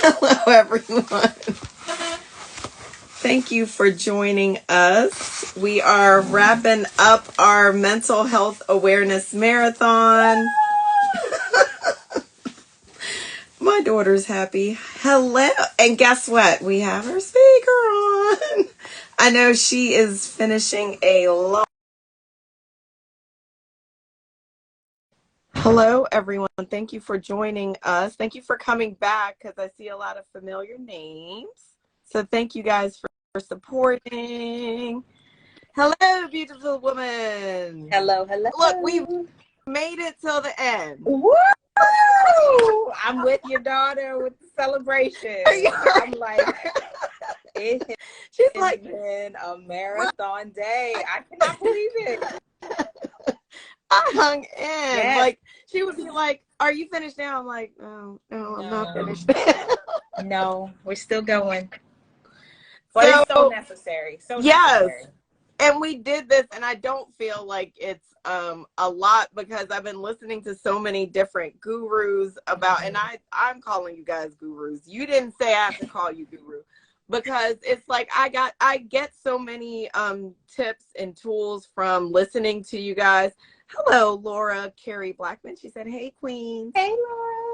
Hello, everyone. Thank you for joining us. We are wrapping up our mental health awareness marathon. My daughter's happy. Hello. And guess what? We have our speaker on. I know she is finishing a long. Hello, everyone. Thank you for joining us. Thank you for coming back because I see a lot of familiar names. So thank you guys for supporting. Hello, beautiful woman. Hello, hello. Look, we made it till the end. Woo! I'm with your daughter with the celebration. I'm like, She's like, been a marathon day. I cannot believe it. I hung in. Yes. Like, she would be like, are you finished now? I'm like, no, I'm not finished. No, we're still going. But it's so necessary. So necessary. And we did this, and I don't feel like it's a lot because I've been listening to so many different gurus about, and I'm calling you guys gurus. You didn't say I have to call you guru because it's like I get so many tips and tools from listening to you guys. Hello, Laura Carey Blackman. She said, "Hey, Queen." Hey, Laura.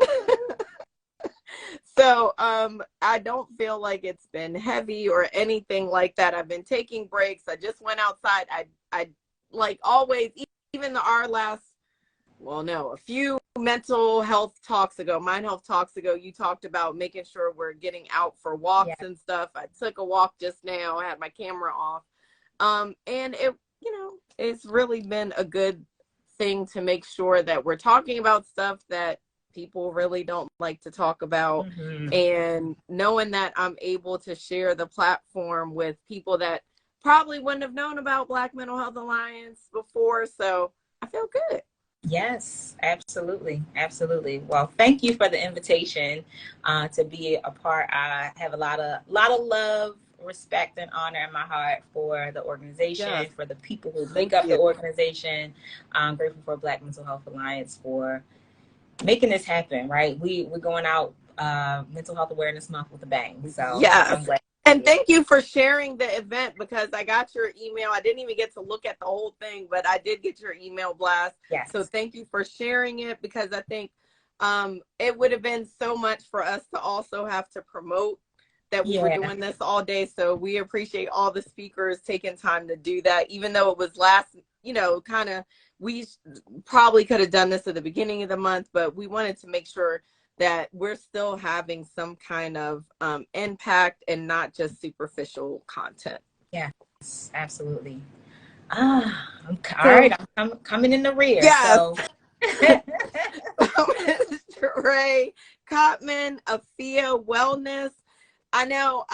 So I don't feel like it's been heavy or anything like that. I've been taking breaks. I just went outside. I like always, even a few mental health talks ago, mind health talks ago, you talked about making sure we're getting out for walks and stuff. I took a walk just now. I had my camera off. And it's really been a good thing to make sure that we're talking about stuff that people really don't like to talk about, and knowing that I'm able to share the platform with people that probably wouldn't have known about Black Mental Health Alliance before. So I feel good. Yes, absolutely. Absolutely. Well, thank you for the invitation to be a part. I have a lot of love, respect, and honor in my heart for the organization, for the people who make up the organization. I'm grateful for Black Mental Health Alliance for making this happen, right? We're going out Mental Health Awareness Month with a bang. So I'm glad. And thank you for sharing the event because I got your email. I didn't even get to look at the whole thing, but I did get your email blast. Yes. So thank you for sharing it because I think it would have been so much for us to also have to promote that we were doing this all day. So we appreciate all the speakers taking time to do that, even though it was we probably could have done this at the beginning of the month, but we wanted to make sure that we're still having some kind of impact and not just superficial content. Yes, absolutely. All right, I'm coming in the rear. Yes. So. Jaree Cottman, Afia Wellness. I know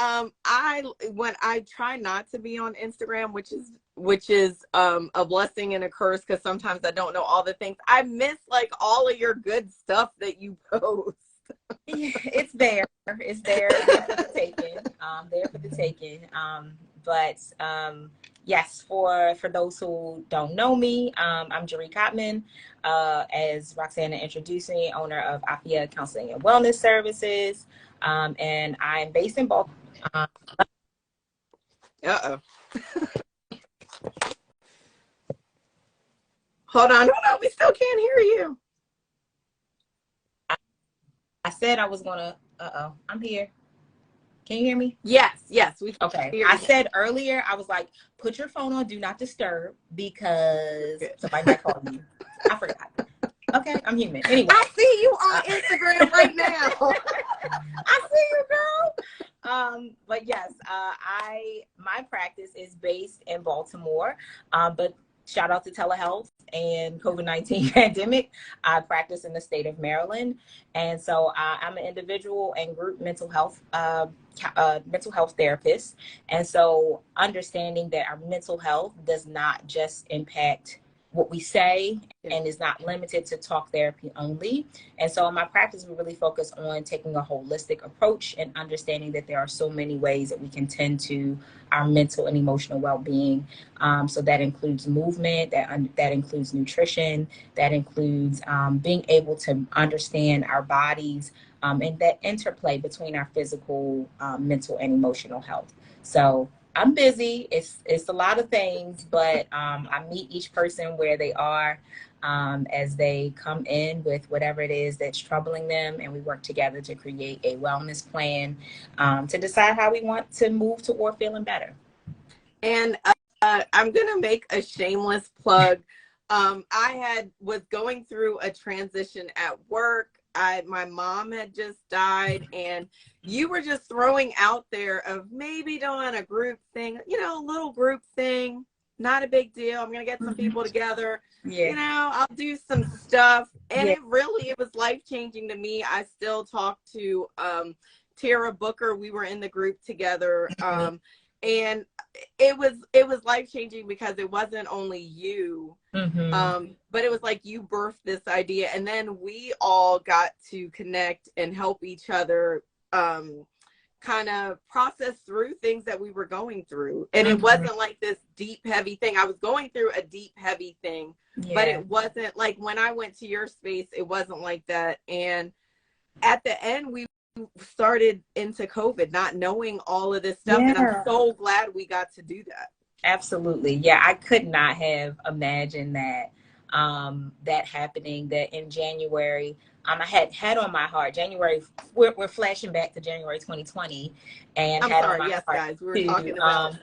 when I try not to be on Instagram, which is a blessing and a curse because sometimes I don't know all the things. I miss like all of your good stuff that you post. It's there. It's there for the taking. There for the taking. But yes, for those who don't know me, I'm Jaree Cottman. As Roxana introduced me, owner of Afia Counseling and Wellness Services. And I'm based in Baltimore. Hold on, we still can't hear you. I said I was gonna. I'm here. Can you hear me? Yes, we can. Okay. I said earlier, I was like, put your phone on do not disturb because somebody might call you. I forgot. Okay, I'm human. Anyway, I see you on Instagram right now. I see you, girl. But yes, my practice is based in Baltimore. But shout out to telehealth and COVID-19 pandemic. I practice in the state of Maryland, and so I'm an individual and group mental health therapist. And so understanding that our mental health does not just impact what we say and is not limited to talk therapy only. And so in my practice, we really focus on taking a holistic approach and understanding that there are so many ways that we can tend to our mental and emotional well-being. So that includes movement, that includes nutrition, that includes being able to understand our bodies and that interplay between our physical, mental, and emotional health. So I'm busy. It's a lot of things, but I meet each person where they are, as they come in with whatever it is that's troubling them, and we work together to create a wellness plan, to decide how we want to move toward feeling better. And I'm gonna make a shameless plug. I was going through a transition at work. My mom had just died, and you were just throwing out there of maybe doing a group thing, a little group thing, not a big deal. I'm gonna get some people together. Yeah. I'll do some stuff, and Yeah. it was life changing to me. I still talk to Tara Booker. We were in the group together. And it was life changing because it wasn't only you, but it was like you birthed this idea, and then we all got to connect and help each other kind of process through things that we were going through. And it wasn't like this deep, heavy thing. I was going through a deep, heavy thing, but it wasn't like when I went to your space, it wasn't like that. And at the end, we started into COVID, not knowing all of this stuff. And I'm so glad we got to do that. Absolutely. Yeah, I could not have imagined that that happening, that in January, I had on my heart, January, we're flashing back to January 2020, and I'm had sorry, on my yes, heart guys, we were to, talking about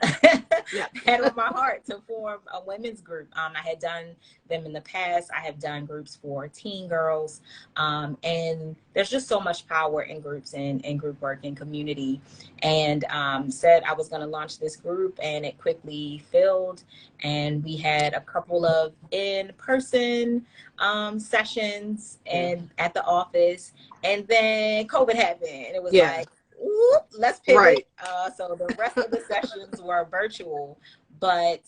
had on my heart to form a women's group. I had done them in the past. I have done groups for teen girls, and there's just so much power in groups and group work and community. And said I was going to launch this group, and it quickly filled. And we had a couple of in-person sessions and at the office, and then COVID happened, and it was like, whoop, let's pivot. Right. So the rest of the sessions were virtual, but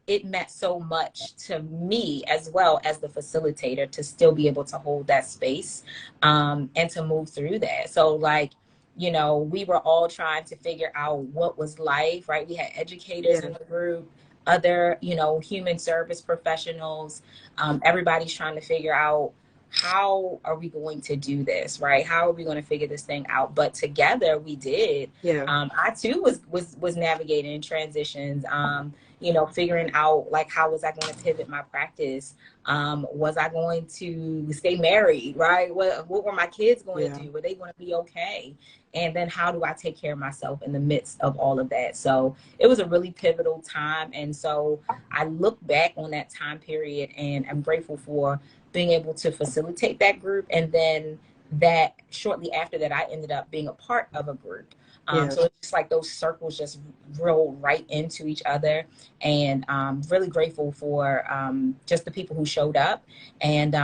it meant so much to me as well as the facilitator to still be able to hold that space, and to move through that. So like, we were all trying to figure out what was life, right? We had educators in the group, other, human service professionals. Everybody's trying to figure out, how are we going to do this, right? How are we going to figure this thing out? But together we did. I too was navigating transitions, figuring out like, how was I going to pivot my practice? Was I going to stay married, right? What were my kids going to do? Were they going to be okay? And then how do I take care of myself in the midst of all of that? So it was a really pivotal time. And so I look back on that time period, and I'm grateful for being able to facilitate that group. And then that shortly after that, I ended up being a part of a group. So it's just like those circles just roll right into each other. And really grateful for just the people who showed up. And,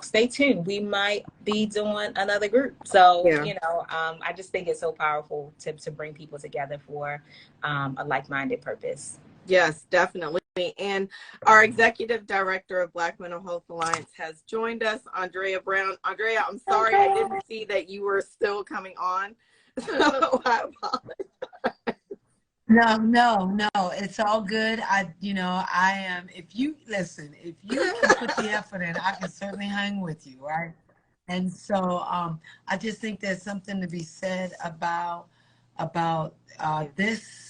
stay tuned. We might be doing another group. So, I just think it's so powerful to bring people together for a like-minded purpose. Yes, definitely. And our executive director of Black Mental Health Alliance has joined us, Andrea Brown. Andrea, I'm sorry, I didn't see that you were still coming on. So I apologize. No, it's all good. I am, if you can put the effort in, I can certainly hang with you, right? And so I just think there's something to be said about this.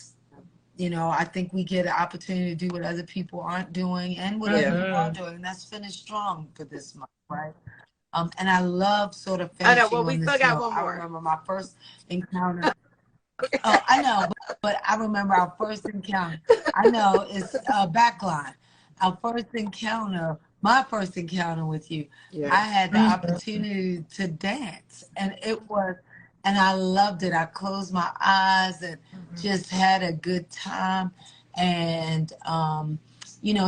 I think we get an opportunity to do what other people aren't doing and what other people are doing. That's finished strong for this month, right? And I love sort of finishing. I know, well, we still got one more. I remember my first encounter. Oh, I know, but I remember our first encounter. I know, it's backline. Our first encounter, my first encounter with you, I had the opportunity to dance, and I loved it. I closed my eyes and just had a good time. And,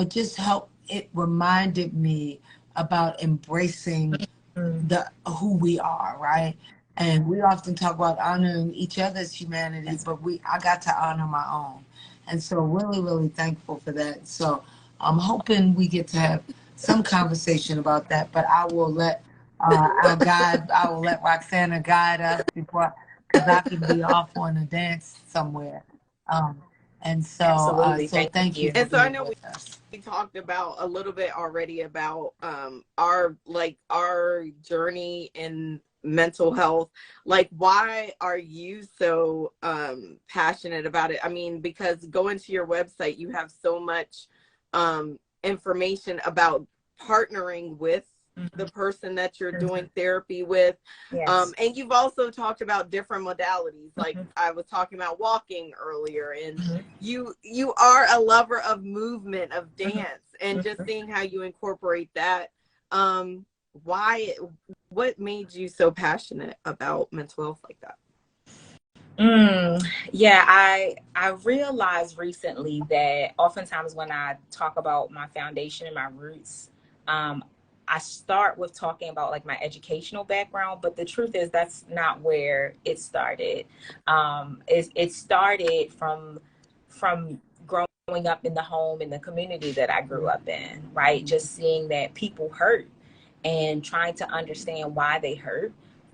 just it reminded me about embracing who we are, right? And we often talk about honoring each other's humanity, but I got to honor my own. And so really, really thankful for that. So I'm hoping we get to have some conversation about that, but I will let Roxana guide us because I can be off on a dance somewhere. And so, thank you. And so I know we talked about a little bit already about our journey in mental health. Like, why are you so passionate about it? I mean, because going to your website, you have so much information about partnering with the person that you're doing therapy with. Yes. And you've also talked about different modalities. Like I was talking about walking earlier, and you are a lover of movement, of dance, and just seeing how you incorporate that. Why, what made you so passionate about mental health like that? Yeah, I realized recently that oftentimes when I talk about my foundation and my roots, I start with talking about like my educational background, but the truth is that's not where it started. It started from growing up in the home, in the community that I grew up in, right? Just seeing that people hurt and trying to understand why they hurt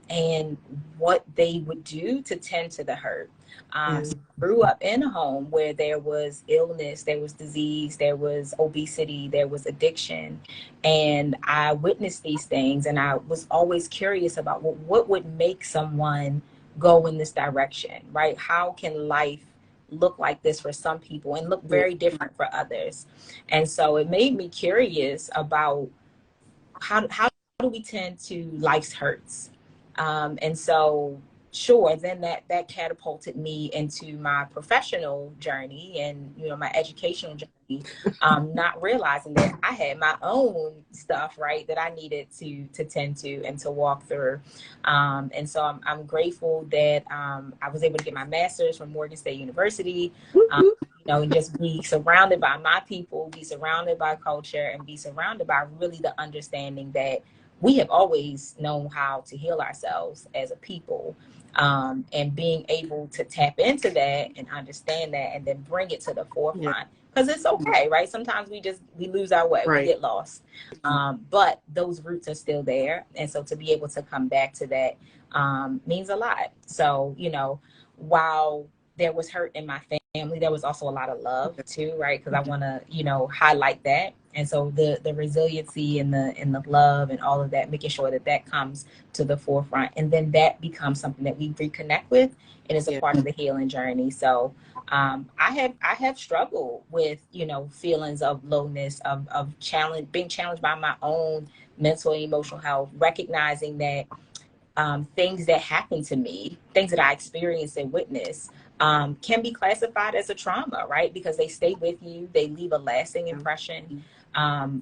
and what they would do to tend to the hurt. So I grew up in a home where there was illness, there was disease, there was obesity, there was addiction. And I witnessed these things, and I was always curious about what would make someone go in this direction, right? How can life look like this for some people and look very different for others? And so it made me curious about how do we tend to life's hurts? And so, sure, then that catapulted me into my professional journey and, you know, my educational journey, not realizing that I had my own stuff, right, that I needed to tend to and to walk through. And so I'm grateful that I was able to get my master's from Morgan State University. You know, and just be surrounded by my people, be surrounded by culture, and be surrounded by really the understanding that we have always known how to heal ourselves as a people, and being able to tap into that and understand that and then bring it to the forefront, because it's okay, right? Sometimes we lose our way, we get lost, but those roots are still there, and so to be able to come back to that means a lot. So, you know, while there was hurt in my family, there was also a lot of love too, right? Because I want to, you know, highlight that. And so the resiliency and the love and all of that, making sure that that comes to the forefront, and then that becomes something that we reconnect with and is a part of the healing journey. So I have struggled with, you know, feelings of lowness, of being challenged by my own mental and emotional health, recognizing that things that happen to me, things that I experience and witness, can be classified as a trauma, right? Because they stay with you, they leave a lasting impression.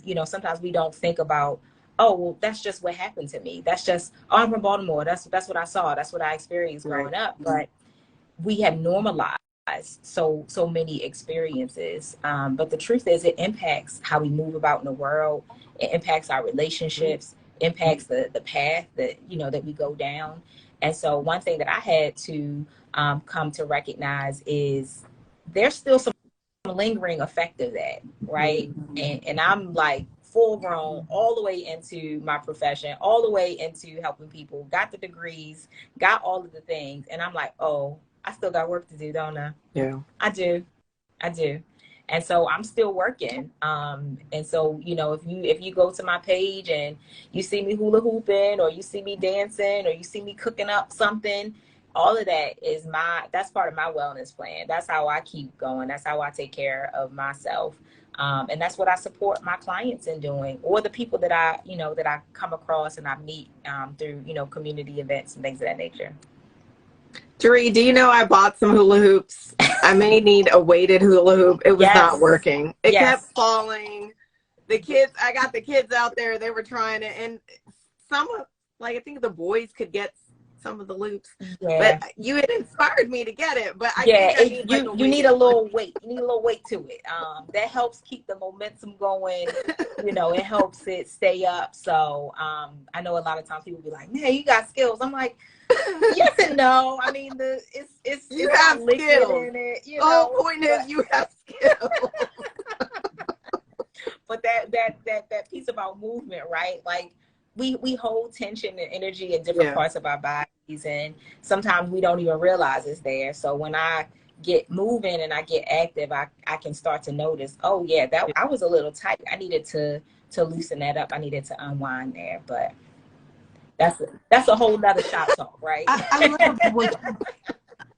You know, sometimes we don't think about, oh, well, that's just what happened to me. That's just, oh, I'm from Baltimore. That's what I saw. That's what I experienced growing up. But we have normalized so many experiences. But the truth is, it impacts how we move about in the world. It impacts our relationships, impacts the path that, you know, that we go down. And so one thing that I had to come to recognize is there's still some lingering effect of that, right? And I'm like full grown, all the way into my profession, all the way into helping people, got the degrees, got all of the things. And I'm like, oh, I still got work to do, don't I? Yeah. I do. And so I'm still working. And so, you know, if you go to my page and you see me hula hooping, or you see me dancing, or you see me cooking up something, all of that is that's part of my wellness plan. That's how I keep going. That's how I take care of myself. And that's what I support my clients in doing, or the people that I come across and I meet through, you know, community events and things of that nature. Jaree, do you know I bought some hula hoops? I may need a weighted hula hoop. It was not working. It kept falling. I got the kids out there. They were trying to, and I think the boys could get some of the loops. But you had inspired me to get it. But I think you need a little weight. You need a little weight to it. That helps keep the momentum going. You know, it helps it stay up. So I know a lot of times people be like, "Man, you got skills." I'm like, yes and no. I mean, you have skills in it. You know, point is you have skills. But that piece about movement, right? Like we hold tension and energy in different parts of our bodies, and sometimes we don't even realize it's there. So when I get moving and I get active, I can start to notice, oh yeah, that I was a little tight. I needed to loosen that up. I needed to unwind there. But that's a whole nother shop talk, right? I love what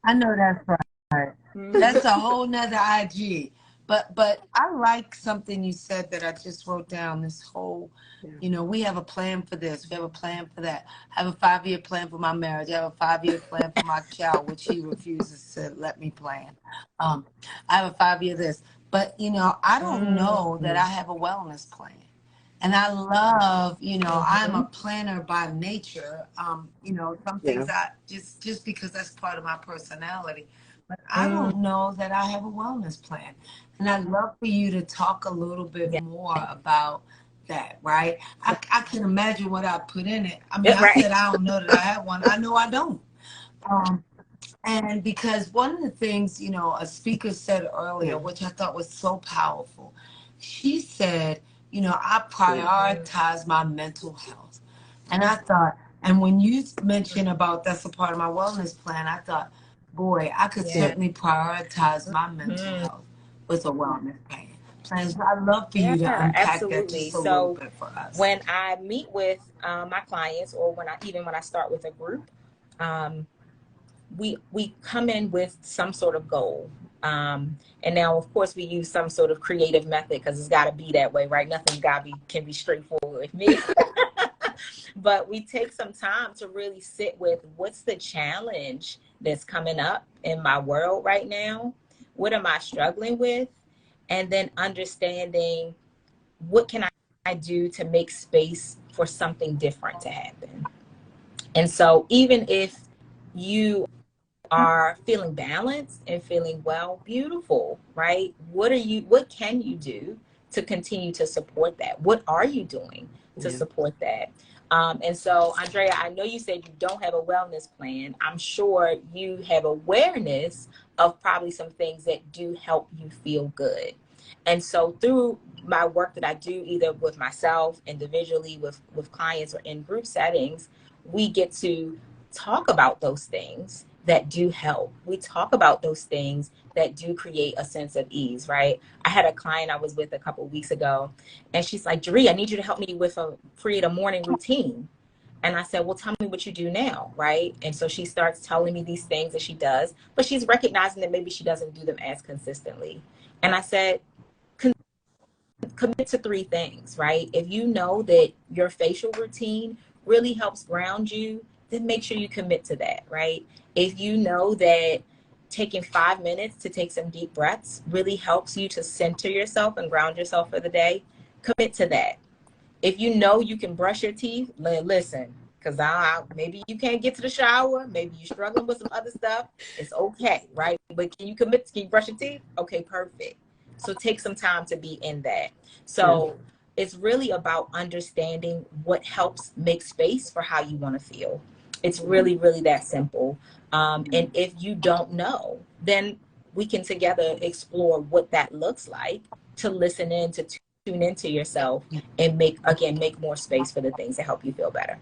I know that's right. That's a whole nother IG. But I like something you said that I just wrote down. This whole, we have a plan for this. We have a plan for that. I have a 5-year plan for my marriage. I have a 5-year plan for my child, which he refuses to let me plan. I have a 5-year this. But, I don't know that I have a wellness plan. And I love, I'm a planner by nature. Some things I just because that's part of my personality. But I don't know that I have a wellness plan. And I'd love for you to talk a little bit more about that, right? I can imagine what I put in it. I mean, I said I don't know that I have one. I know I don't. And because one of the things, a speaker said earlier, which I thought was so powerful, she said, I prioritize my mental health. And I thought, and when you mentioned about that's a part of my wellness plan, I thought, boy, I could certainly prioritize my mental health with a wellness plan. So I'd love for you to unpack that just a little bit for us. When I meet with my clients, or when I start with a group, we come in with some sort of goal. And now, of course, we use some sort of creative method because it's got to be that way, right? Nothing can be straightforward with me. But we take some time to really sit with what's the challenge that's coming up in my world right now? What am I struggling with? And then understanding what can I do to make space for something different to happen. And so even if you are feeling balanced and feeling well, beautiful, right? What can you do to continue to support that? What are you doing to support that? And so, Andrea, I know you said you don't have a wellness plan. I'm sure you have awareness of probably some things that do help you feel good. And so through my work that I do, either with myself, individually, with clients, or in group settings, we get to talk about those things that do help. We talk about those things that do create a sense of ease, right? I had a client I was with a couple of weeks ago, and she's like, Jaree, I need you to help me create a morning routine. And I said, well, tell me what you do now, right? And so she starts telling me these things that she does, but she's recognizing that maybe she doesn't do them as consistently. And I said, commit to 3 things, right? If you know that your facial routine really helps ground you, then make sure you commit to that, right? If you know that taking 5 minutes to take some deep breaths really helps you to center yourself and ground yourself for the day, commit to that. If you know you can brush your teeth, listen, because maybe you can't get to the shower, maybe you're struggling with some other stuff, it's okay, right? But can you brush your teeth? Okay, perfect. So take some time to be in that. So it's really about understanding what helps make space for how you want to feel. It's really, really that simple. And if you don't know, then we can together explore what that looks like, to listen in, to tune into yourself, and make more space for the things that help you feel better.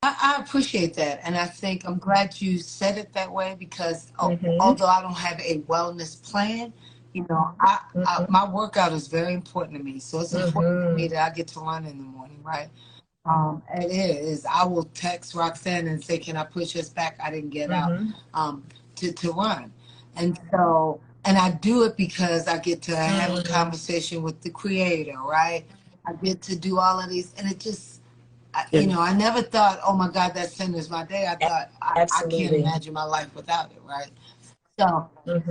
I appreciate that. And I think I'm glad you said it that way, because although I don't have a wellness plan, my workout is very important to me. So it's important to me that I get to run in the morning, right? It is. I will text Roxanne and say, can I push us back? I didn't get out to run. And so, and I do it because I get to have a conversation with the creator, right? I get to do all of these, and it just, I never thought, oh my God, that centers my day. I thought, I can't imagine my life without it, right?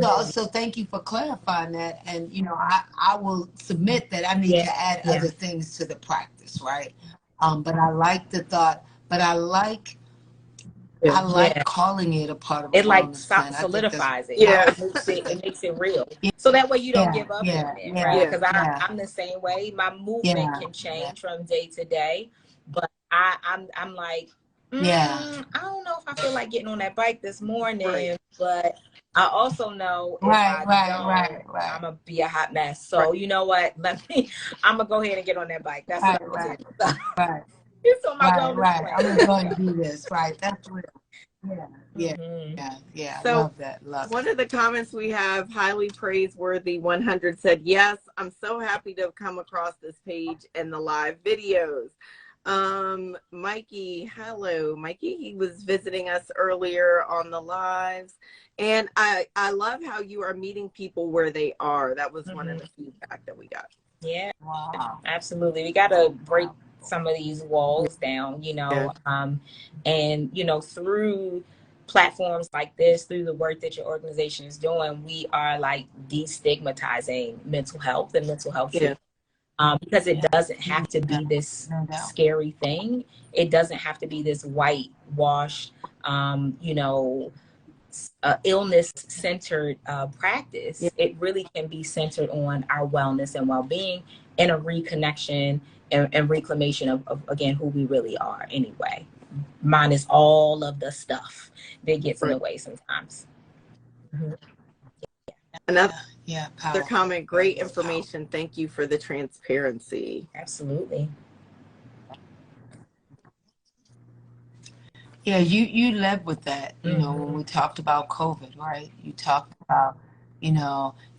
So thank you for clarifying that. And, I will submit that I need to add other things to the practice, right? But I like the thought, but I like calling it a part of a wellness plan. Solidifies it. It makes it real. So that way you don't give up on it, right? Because I'm the same way. My movement can change from day to day, but I'm like, I don't know if I feel like getting on that bike this morning, but I also know if I don't, I'm gonna be a hot mess. So you know what? I'm gonna go ahead and get on that bike. That's what I'm gonna do. It's on my wellness plan. I'm going to do this. Right. That's what. Yeah. So love that. One of the comments we have, highly praiseworthy 100, said, yes, I'm so happy to have come across this page and the live videos. Mikey, hello, Mikey. He was visiting us earlier on the lives. And I love how you are meeting people where they are. That was one of the feedback that we got. Yeah, Wow. absolutely. We got to break some of these walls down, Yeah. and, through platforms like this, through the work that your organization is doing, we are like destigmatizing mental health and mental health Yeah. treatment. Because it doesn't have to be this No doubt. scary thing. It doesn't have to be this whitewash, illness-centered practice. Yeah. It really can be centered on our wellness and well-being and a reconnection and reclamation of, again, who we really are anyway. Minus all of the stuff that gets in Right. the way sometimes. Mm-hmm. Another Powerful. comment, great information. Thank you for the transparency. Absolutely. Yeah, you led with that, when we talked about COVID, right? You talked about,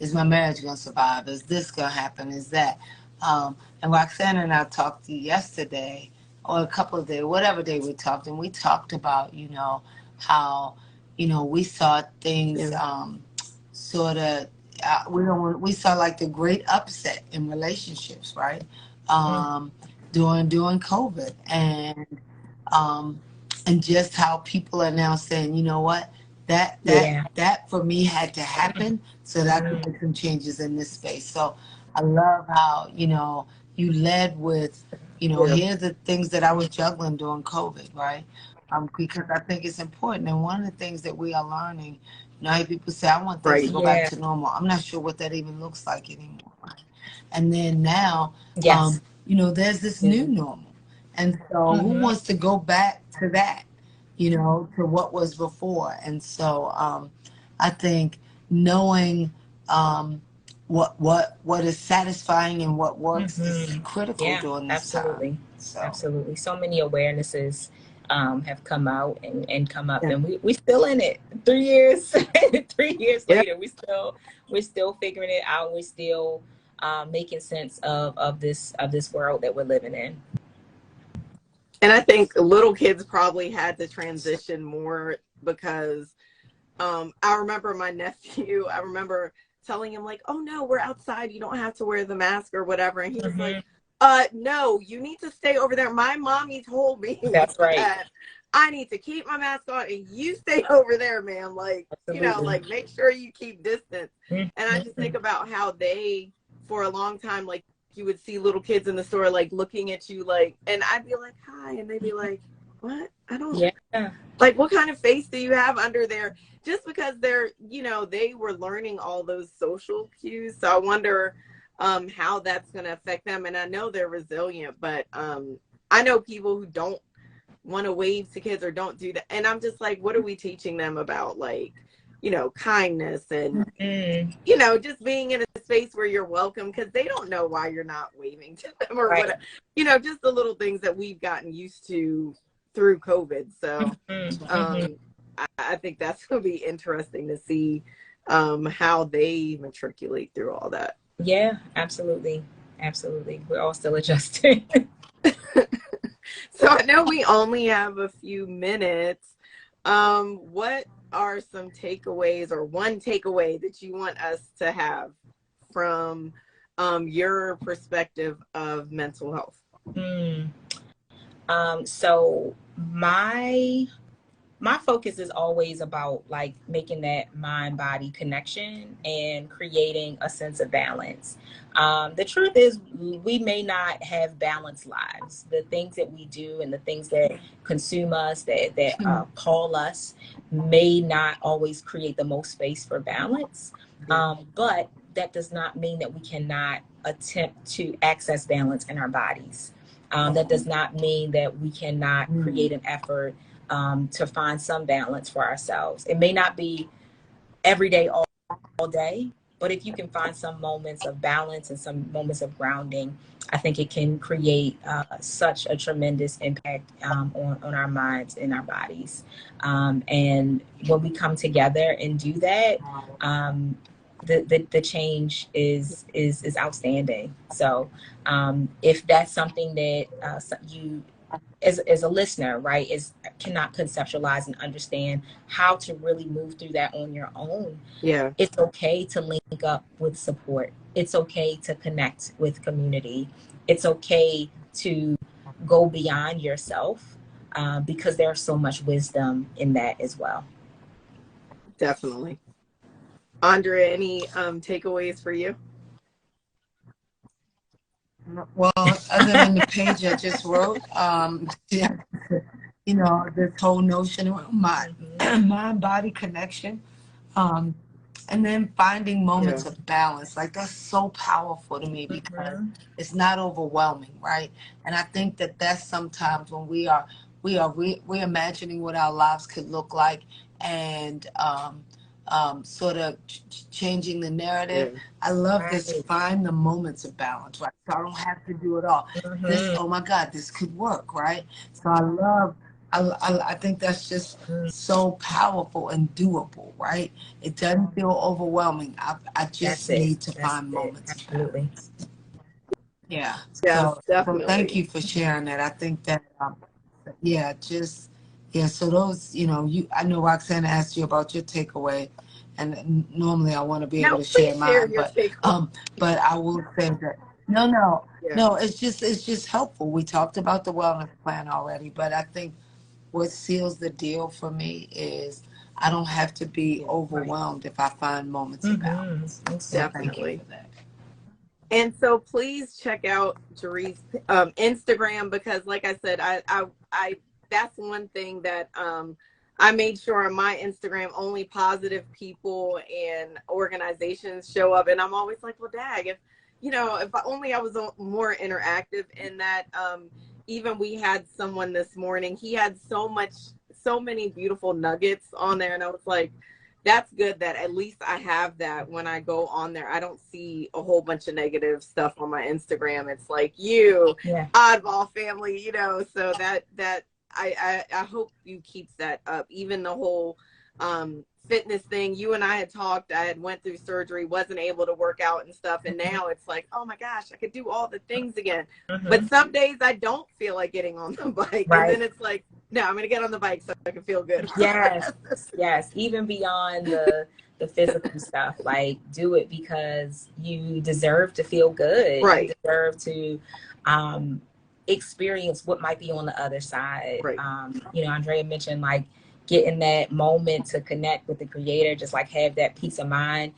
is my marriage going to survive? Is this going to happen? Is that? And Roxanne and I talked yesterday, or a couple of days, whatever day we talked, and we talked about, how, we saw things sort of, we saw like the great upset in relationships, right? During COVID. And just how people are now saying, you know what, that for me had to happen so that I could make some changes in this space. So I love how, you led with, here's the things that I was juggling during COVID, right? Because I think it's important. And one of the things that we are learning, I hear people say, I want things to go back to normal. I'm not sure what that even looks like anymore. Right? And then now, there's this new normal. And so who wants to go back to that, to what was before? And so I think knowing what is satisfying and what works is critical during this time. Absolutely. So many awarenesses have come out and come up, and we still in it 3 years 3 years later. We're still figuring it out. We're still making sense of this world that we're living in. And I think little kids probably had to transition more because I remember my nephew, I remember telling him like, oh no, we're outside. You don't have to wear the mask or whatever. And he was like, no, you need to stay over there. My mommy told me that's right. that I need to keep my mask on and you stay over there, man. Like, like make sure you keep distance. And I just think about how they, for a long time, like, you would see little kids in the store like looking at you like, and I'd be like, hi, and they'd be like, what? I don't like, what kind of face do you have under there? Just because they're, they were learning all those social cues. So I wonder how that's going to affect them. And I know they're resilient, but I know people who don't want to wave to kids or don't do that. And I'm just like, what are we teaching them about, like, kindness and, just being in a space where you're welcome, because they don't know why you're not waving to them or whatever, just the little things that we've gotten used to through COVID. So I think that's going to be interesting to see how they matriculate through all that. Yeah, absolutely. Absolutely. We're all still adjusting. So I know we only have a few minutes. What are some takeaways or one takeaway that you want us to have from your perspective of mental health? So my focus is always about like making that mind-body connection and creating a sense of balance. The truth is, we may not have balanced lives. The things that we do and the things that consume us, that call us, may not always create the most space for balance. But that does not mean that we cannot attempt to access balance in our bodies. That does not mean that we cannot create an effort to find some balance for ourselves. It may not be every day, all day, but if you can find some moments of balance and some moments of grounding, I think it can create such a tremendous impact on our minds and our bodies. And when we come together and do that, the change is outstanding. So if that's something that you as a listener, right, cannot conceptualize and understand how to really move through that on your own, Yeah, it's okay to link up with support. It's okay to connect with community. It's okay to go beyond yourself, because there's so much wisdom in that as well. definitely. Andrea, any takeaways for you? Well, other than the page I just wrote, yeah, you know, this whole notion of mind body connection, um, and then finding Yeah, moments of balance. Like that's so powerful to me because it's not overwhelming, right? And I think that that's sometimes when we reimagining what our lives could look like, and sort of changing the yeah, narrative. I love this. Right. Find the moments of balance, right? So I don't have to do it all. This, oh my God, this could work, right? So I love. I think that's just so powerful and doable, right? It doesn't feel overwhelming. I That's just it. need to That's find it. moments of Absolutely. balance. Yeah. yes, So thank definitely. you for sharing that. I think that, yeah, just, yeah. So those, you know, I know Roxanne asked you about your takeaway, and normally I want to be able No, to share please share mine, your takeaway. but I will say that Yeah, no, it's just helpful. We talked about the wellness plan already, but I think what seals the deal for me is I don't have to be yeah, Right. overwhelmed if I find moments of balance. So thank you definitely. for that. And so please check out Jaree's Instagram, because like I said, I that's one thing that I made sure on my Instagram only positive people and organizations show up. And I'm always like, well, dag, if if only I was more interactive in that. Even we had someone this morning, he had so many beautiful nuggets on there, and I was like, that's good that at least I have that when I go on there. I don't see a whole bunch of negative stuff on my Instagram. It's like you, Yeah. oddball family, so that I hope you keeps that up. Even the whole fitness thing, you and I had talked, I had went through surgery, wasn't able to work out and stuff. And now it's like, oh my gosh, I could do all the things again. But some days I don't feel like getting on the bike. And Right. then it's like, no, I'm going to get on the bike so I can feel good. Yes. Yes. Even beyond the physical stuff, like do it because you deserve to feel good. Right. You deserve to experience what might be on the other side. Right. Andrea mentioned like getting that moment to connect with the creator, just like have that peace of mind.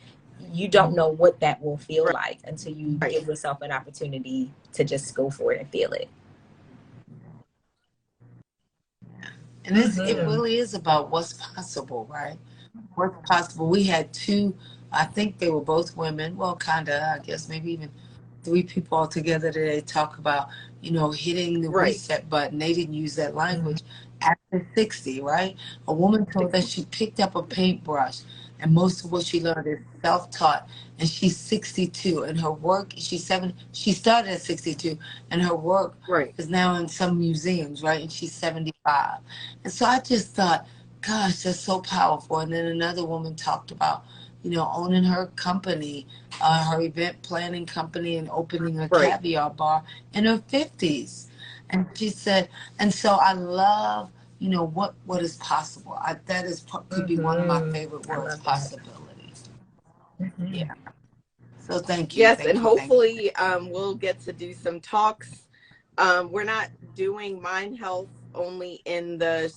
You don't know what that will feel like until you Right. give yourself an opportunity to just go for it and feel it. And it really is about what's possible, right? What's possible. We had two, I think they were both women, well, kind of, I guess maybe even three people all together today talk about, hitting the Right. reset button. They didn't use that language. After 60, right? A woman told us she picked up a paintbrush, and most of what she learned is self-taught. And she's 62, and her work, she's 7, she started at 62, and her work Right. is now in some museums, right? And she's 75. And so I just thought, gosh, that's so powerful. And then another woman talked about, owning her company, her event planning company, and opening a Right. caviar bar in her 50s. And she said, and so I love, what is possible. That could be one of my favorite words, possibility. Yeah. So thank you, Yes, and thank you, thank you. hopefully we'll get to do some talks. We're not doing mind health only in the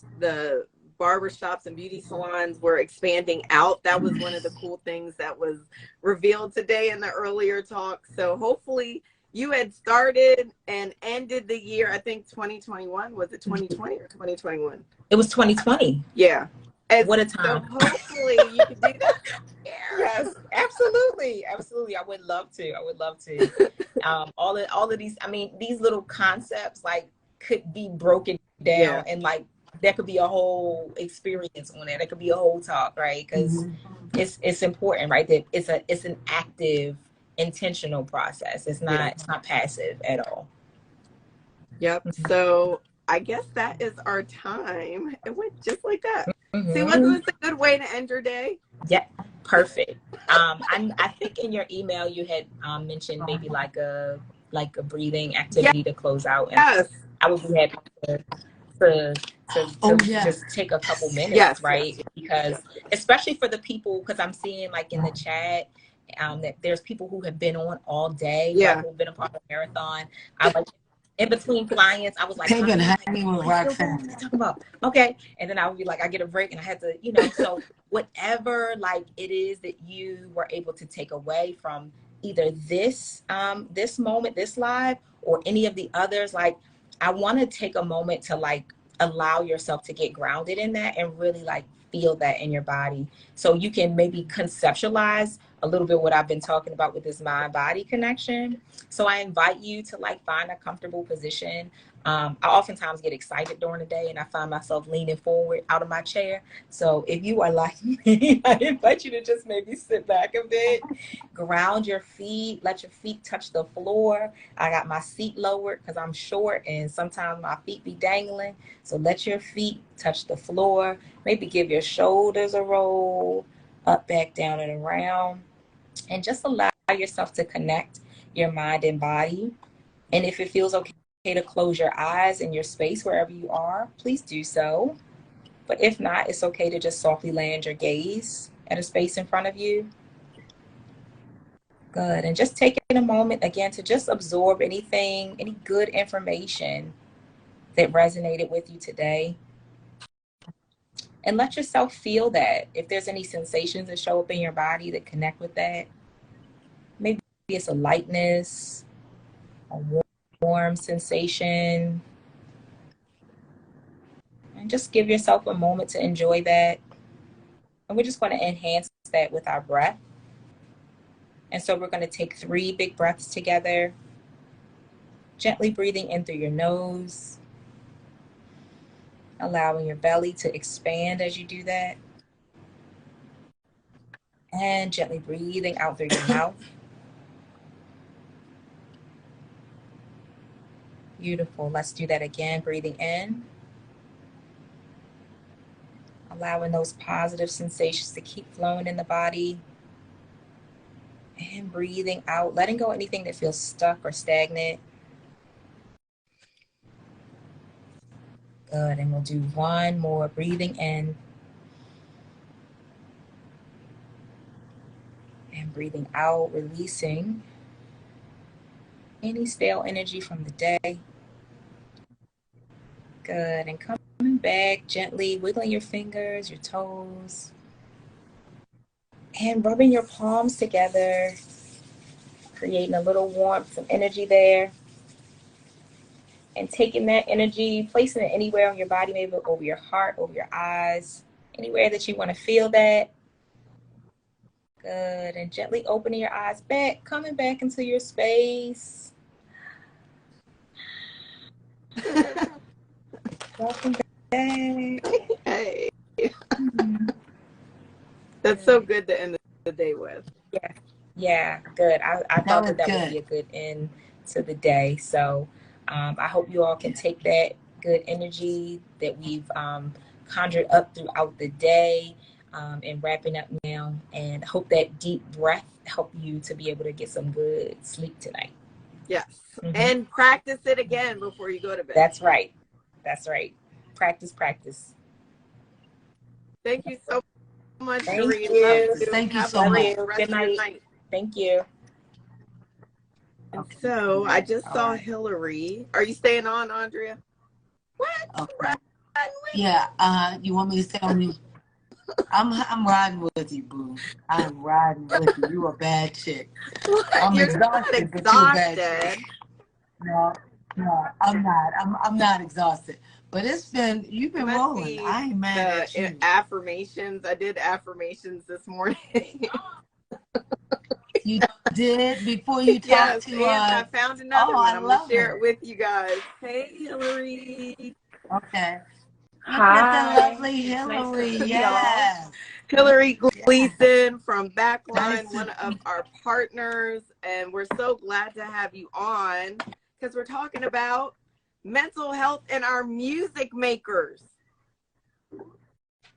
barbershops and beauty salons. We're expanding out. That was one of the cool things that was revealed today in the earlier talk. So hopefully you had started and ended the year, I think 2021. Was it 2020 or 2021? It was 2020. Yeah. And what a so time. hopefully you can do that. Yes, absolutely. Absolutely. I would love to. All of these, these little concepts like could be broken down and like there could be a whole experience on it. There could be a whole talk, right? Because it's important, right? That it's an active, intentional process. It's not passive at all. Yep. So I guess that is our time. It went just like that. See, wasn't this a good way to end your day? Yeah. Perfect. I think in your email you had mentioned maybe like a breathing activity to close out, and Yes. I would be happy to Oh, yes. just take a couple minutes, Yes. right? Because especially for the people, because I'm seeing like in the chat that there's people who have been on all day, right? Yeah. Who've been a part of the marathon. I like in between clients, I was like, They've been like, hanging with what are Roxanne. they talking about? Okay. And then I would be like, I get a break and I had to, you know, so whatever like it is that you were able to take away from either this this moment, this live, or any of the others, like I want to take a moment to like allow yourself to get grounded in that and really like feel that in your body, so you can maybe conceptualize a little bit what I've been talking about with this mind body connection. So I invite you to like find a comfortable position. I oftentimes get excited during the day and I find myself leaning forward out of my chair. So if you are like me, I invite you to just maybe sit back a bit, ground your feet, let your feet touch the floor. I got my seat lowered because I'm short and sometimes my feet be dangling. So let your feet touch the floor. Maybe give your shoulders a roll, up, back, down, and around. And just allow yourself to connect your mind and body. And if it feels okay to close your eyes in your space wherever you are, please do so. But if not, it's okay to just softly land your gaze at a space in front of you. Good. And just taking a moment again to just absorb anything, any good information that resonated with you today. And let yourself feel that. If there's any sensations that show up in your body that connect with that, maybe it's a lightness, a warm sensation. And just give yourself a moment to enjoy that. And we're just going to enhance that with our breath. And so we're going to take 3 big breaths together, gently breathing in through your nose, allowing your belly to expand as you do that, and gently breathing out through your mouth. Beautiful. Let's do that again. Breathing in, allowing those positive sensations to keep flowing in the body, and breathing out, letting go of anything that feels stuck or stagnant. Good. And we'll do one more. Breathing in and breathing out, releasing any stale energy from the day. Good. And coming back gently, wiggling your fingers, your toes, and rubbing your palms together, creating a little warmth, some energy there. And taking that energy, placing it anywhere on your body, maybe over your heart, over your eyes, anywhere that you want to feel that. Good. And gently opening your eyes back, coming back into your space. Welcome back. Hey. That's so good to end the day with. Yeah, good. I thought that would be a good end to the day. So I hope you all can take that good energy that we've conjured up throughout the day and wrapping up now. And hope that deep breath help you to be able to get some good sleep tonight. Yes. Mm-hmm. And practice it again before you go to bed. That's right. That's right. Practice. Thank you so much, Jaree. Thank you so much. Good night. Thank you. And so I just saw Hilary. Are you staying on, Andrea? What? Okay. Yeah. You want me to stay on you? I'm riding with you, boo. I'm riding with you. You a bad chick. I'm exhausted, but you a bad chick. No, I'm not. I'm not exhausted. But you've been rolling. I ain't mad at you. Affirmations. I did affirmations this morning. You did before you talked to I found another one. I'm gonna share it with you guys. Hey, Hilary. Okay. Hi. Look at the lovely Hilary. Nice yes. Hilary Gleason from Backline, one of our partners, and we're so glad to have you on because we're talking about mental health and our music makers.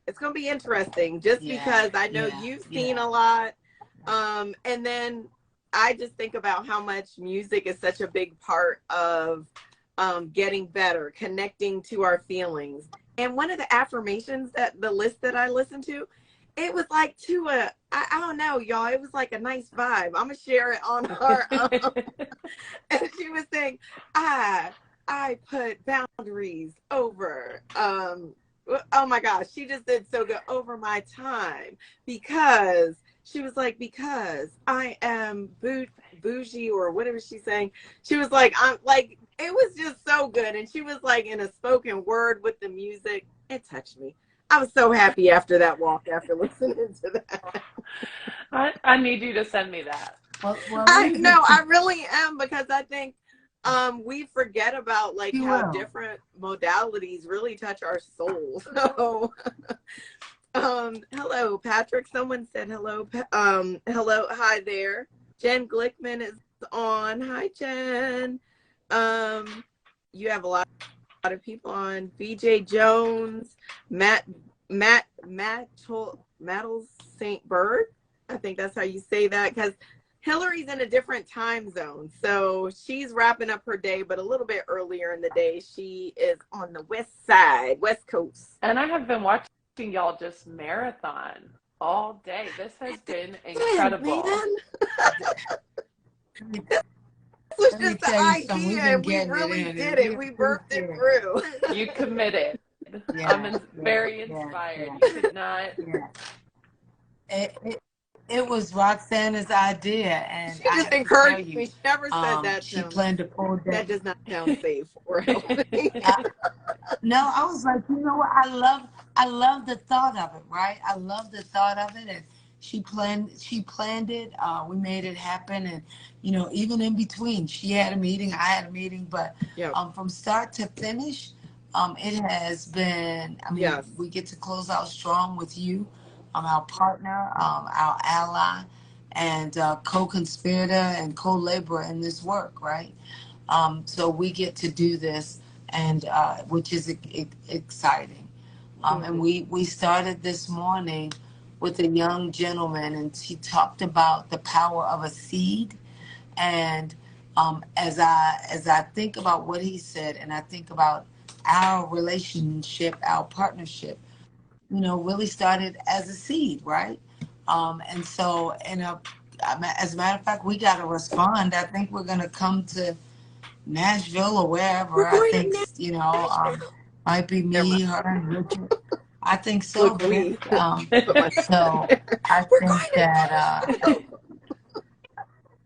It's going to be interesting just because I know you've seen a lot. And then I just think about how much music is such a big part of getting better, connecting to our feelings. And one of the affirmations that the list that I listened to, it was like I don't know, y'all. It was like a nice vibe. I'm gonna share it on our. And she was saying, I put boundaries over. Oh my gosh, she just did so good over my time because she was like, because I am bougie or whatever she's saying. She was like, I'm like, it was just so good. And she was like in a spoken word with the music. It touched me. I was so happy after that walk, after listening to that. I need you to send me that. I really am, because I think we forget about like how different modalities really touch our souls. So hello, Patrick. Someone said hello. Hello, hi there. Jen Glickman is on. Hi, Jen. You have a lot of people on. BJ Jones, Matt St. Bird. I think that's how you say that, because Hilary's in a different time zone. So she's wrapping up her day, but a little bit earlier in the day. She is on the west side, west coast. And I have been watching y'all just marathon all day. This has been incredible. This was just the idea, and we really did it. We birthed it through. You committed. I'm very inspired. You could not. It was Roxana's idea, and she just encouraged me. She never said that. She planned to pull that. That does not sound safe or healthy. No, I was like, you know what? I love the thought of it, right? I love the thought of it, and she planned it. We made it happen, and even in between, she had a meeting, I had a meeting, but from start to finish, it has been. I mean, we get to close out strong with you. Our partner, our ally, and co-conspirator and co-laborer in this work, right? So we get to do this, and which is exciting. And we started this morning with a young gentleman, and he talked about the power of a seed. And as I think about what he said, and I think about our relationship, our partnership, really started as a seed, right? And so, as a matter of fact, we got to respond. I think we're going to come to Nashville or wherever. I think, might be me, her, and Richard. I think so. So I think that,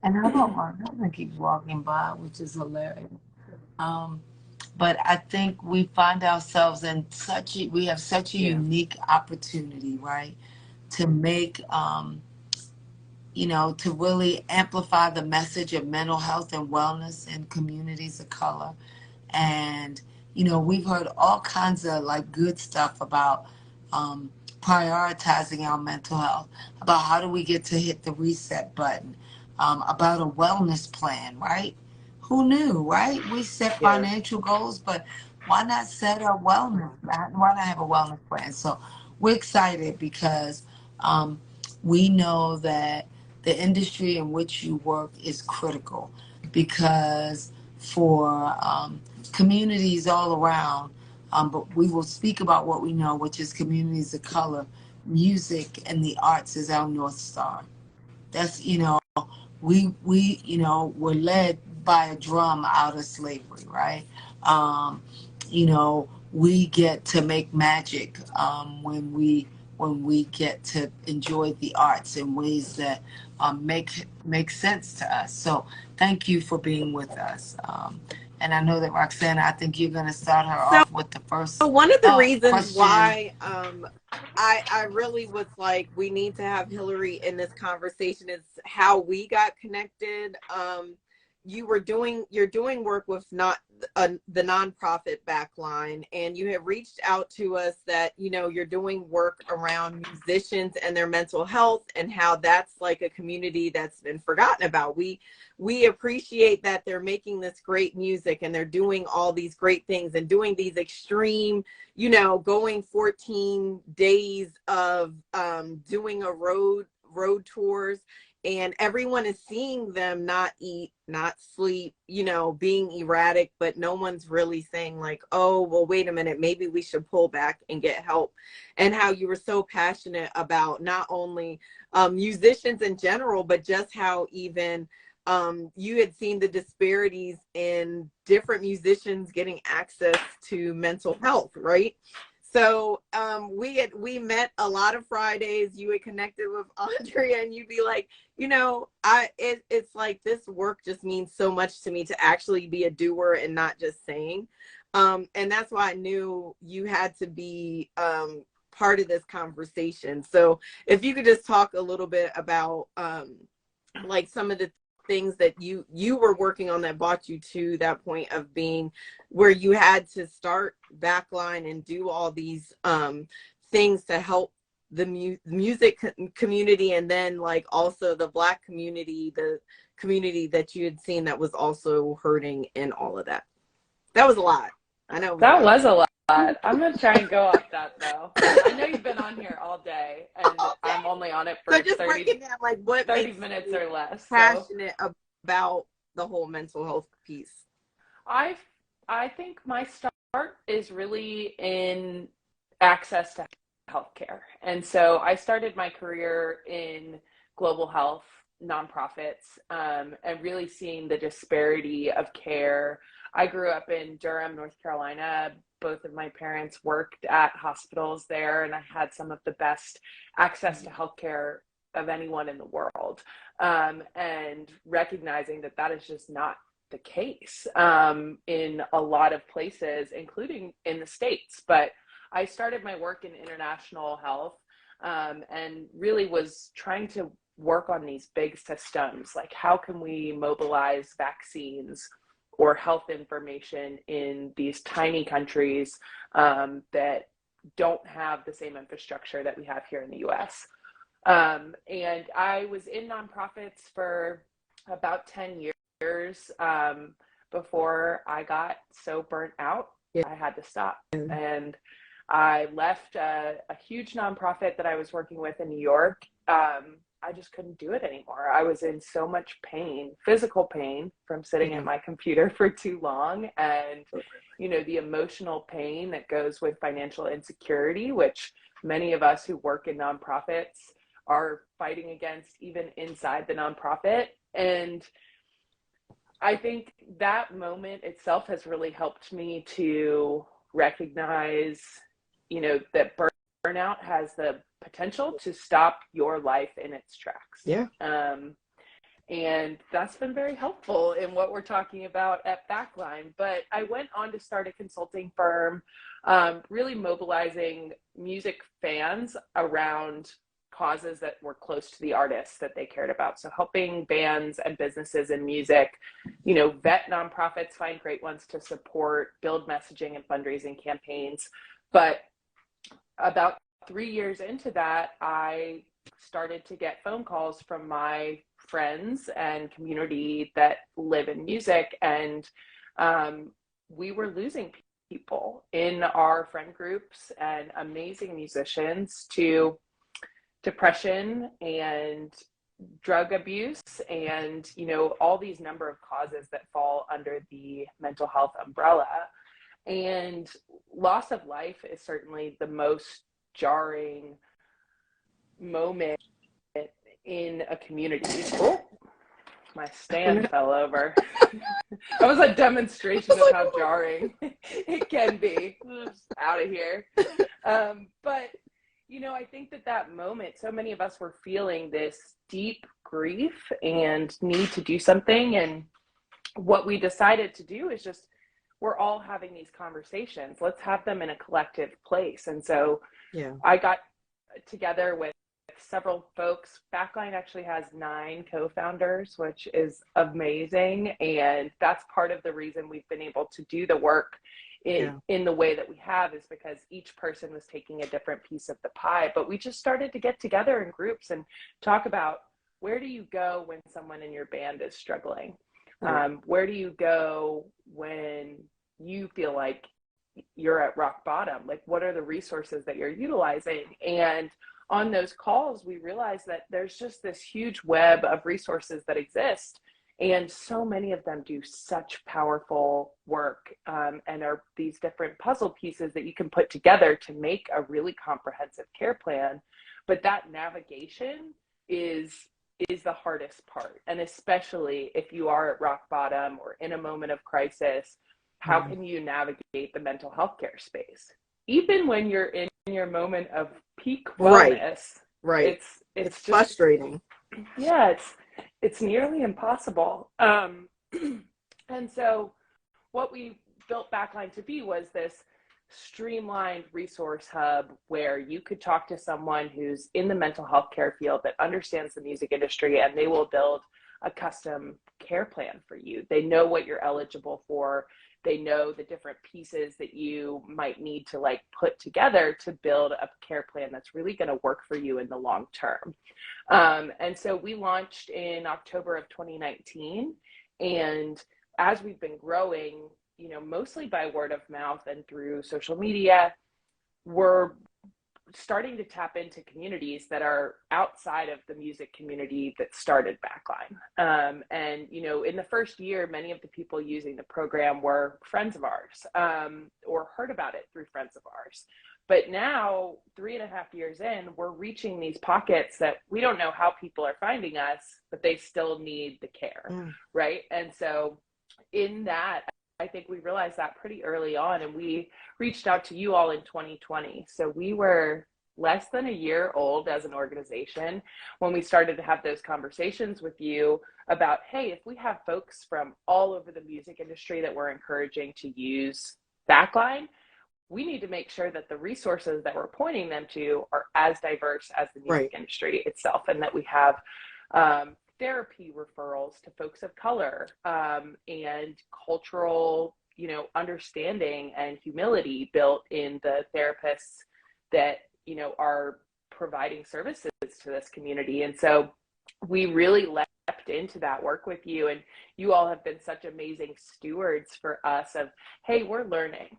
and I don't want to keep walking by, which is hilarious. But I think we find ourselves in we have such a unique opportunity, right? To make, to really amplify the message of mental health and wellness in communities of color. And, we've heard all kinds of like good stuff about prioritizing our mental health, about how do we get to hit the reset button, about a wellness plan, right? Who knew, right? We set financial goals, but why not set a wellness? Why not have a wellness plan? So we're excited because we know that the industry in which you work is critical, because for communities all around, but we will speak about what we know, which is communities of color, music and the arts is our North Star. That's, we're led by a drum out of slavery, right? We get to make magic when we get to enjoy the arts in ways that make sense to us. So thank you for being with us. And I know that Roxana, I think you're going to start her off with the first. So one of the reasons why I really was like, we need to have Hilary in this conversation is how we got connected. you're doing work with not the nonprofit backline, and you have reached out to us that, you know, you're doing work around musicians and their mental health, and how that's like a community that's been forgotten about. We appreciate that they're making this great music and they're doing all these great things and doing these extreme, you know, going 14 days of doing a road tours, and everyone is seeing them not eat, not sleep, you know, being erratic, but no one's really saying like, oh, well, wait a minute, maybe we should pull back and get help. And how you were so passionate about not only musicians in general, but just how even you had seen the disparities in different musicians getting access to mental health, right? So we met a lot of Fridays. You had connected with Andrea, and you'd be like, you know, it's like this work just means so much to me to actually be a doer and not just saying. And that's why I knew you had to be part of this conversation. So if you could just talk a little bit about like some of the things that you were working on that brought you to that point of being where you had to start backline and do all these things to help the music community, and then like also the Black community, the community that you had seen that was also hurting in all of that. That was a lot. I know That was a lot. I'm gonna try and go off that though. I know you've been on here all day, and I'm only on it for so just breaking down like what 30 minutes or less. Passionate about the whole mental health piece. I think my start is really in access to healthcare, and so I started my career in global health nonprofits, and really seeing the disparity of care. I grew up in Durham, North Carolina. Both of my parents worked at hospitals there, and I had some of the best access to healthcare of anyone in the world. And recognizing that that is just not the case in a lot of places, including in the States. But I started my work in international health, and really was trying to work on these big systems, like how can we mobilize vaccines or health information in these tiny countries that don't have the same infrastructure that we have here in the US. And I was in nonprofits for about 10 years before I got so burnt out, I had to stop. And I left a huge nonprofit that I was working with in New York. I just couldn't do it anymore. I was in so much pain, physical pain from sitting at my computer for too long. And, you know, the emotional pain that goes with financial insecurity, which many of us who work in nonprofits are fighting against even inside the nonprofit. And I think that moment itself has really helped me to recognize, you know, that burnout has the potential to stop your life in its tracks. Yeah. And that's been very helpful in what we're talking about at Backline. But I went on to start a consulting firm, really mobilizing music fans around causes that were close to the artists that they cared about. So helping bands and businesses in music, you know, vet nonprofits, find great ones to support, build messaging and fundraising campaigns. But about 3 years into that, I started to get phone calls from my friends and community that live in music. And we were losing people in our friend groups and amazing musicians to depression and drug abuse, and, you know, all these number of causes that fall under the mental health umbrella. And loss of life is certainly the most jarring moment in a community. Oh, my stand fell over. That was a demonstration of how jarring it can be. Out of here. But, you know, I think that moment, so many of us were feeling this deep grief and need to do something. And what we decided to do is just, we're all having these conversations. Let's have them in a collective place. And so I got together with several folks. Backline actually has 9 co-founders, which is amazing. And that's part of the reason we've been able to do the work in the way that we have, is because each person was taking a different piece of the pie. But we just started to get together in groups and talk about, where do you go when someone in your band is struggling? Where do you go when you feel like you're at rock bottom? Like, what are the resources that you're utilizing? And on those calls, we realized that there's just this huge web of resources that exist. And so many of them do such powerful work, and are these different puzzle pieces that you can put together to make a really comprehensive care plan. But that navigation is the hardest part. And especially if you are at rock bottom or in a moment of crisis, how can you navigate the mental health care space? Even when you're in your moment of peak wellness, right. It's just frustrating. Yeah, it's nearly impossible. And so what we built Backline to be was this streamlined resource hub where you could talk to someone who's in the mental health care field that understands the music industry, and they will build a custom care plan for you. They know what you're eligible for. They know the different pieces that you might need to like put together to build a care plan that's really going to work for you in the long term. And so we launched in October of 2019. And as we've been growing, you know, mostly by word of mouth and through social media, we're starting to tap into communities that are outside of the music community that started Backline. And, you know, in the first year, many of the people using the program were friends of ours, or heard about it through friends of ours. But now, 3.5 years in, we're reaching these pockets that we don't know how people are finding us, but they still need the care, right? And so in that, I think we realized that pretty early on, and we reached out to you all in 2020. So we were less than a year old as an organization when we started to have those conversations with you about, hey, if we have folks from all over the music industry that we're encouraging to use Backline, we need to make sure that the resources that we're pointing them to are as diverse as the music industry itself, and that we have therapy referrals to folks of color, and cultural, you know, understanding and humility built in the therapists that, you know, are providing services to this community. And so we really leapt into that work with you, and you all have been such amazing stewards for us of, hey, we're learning.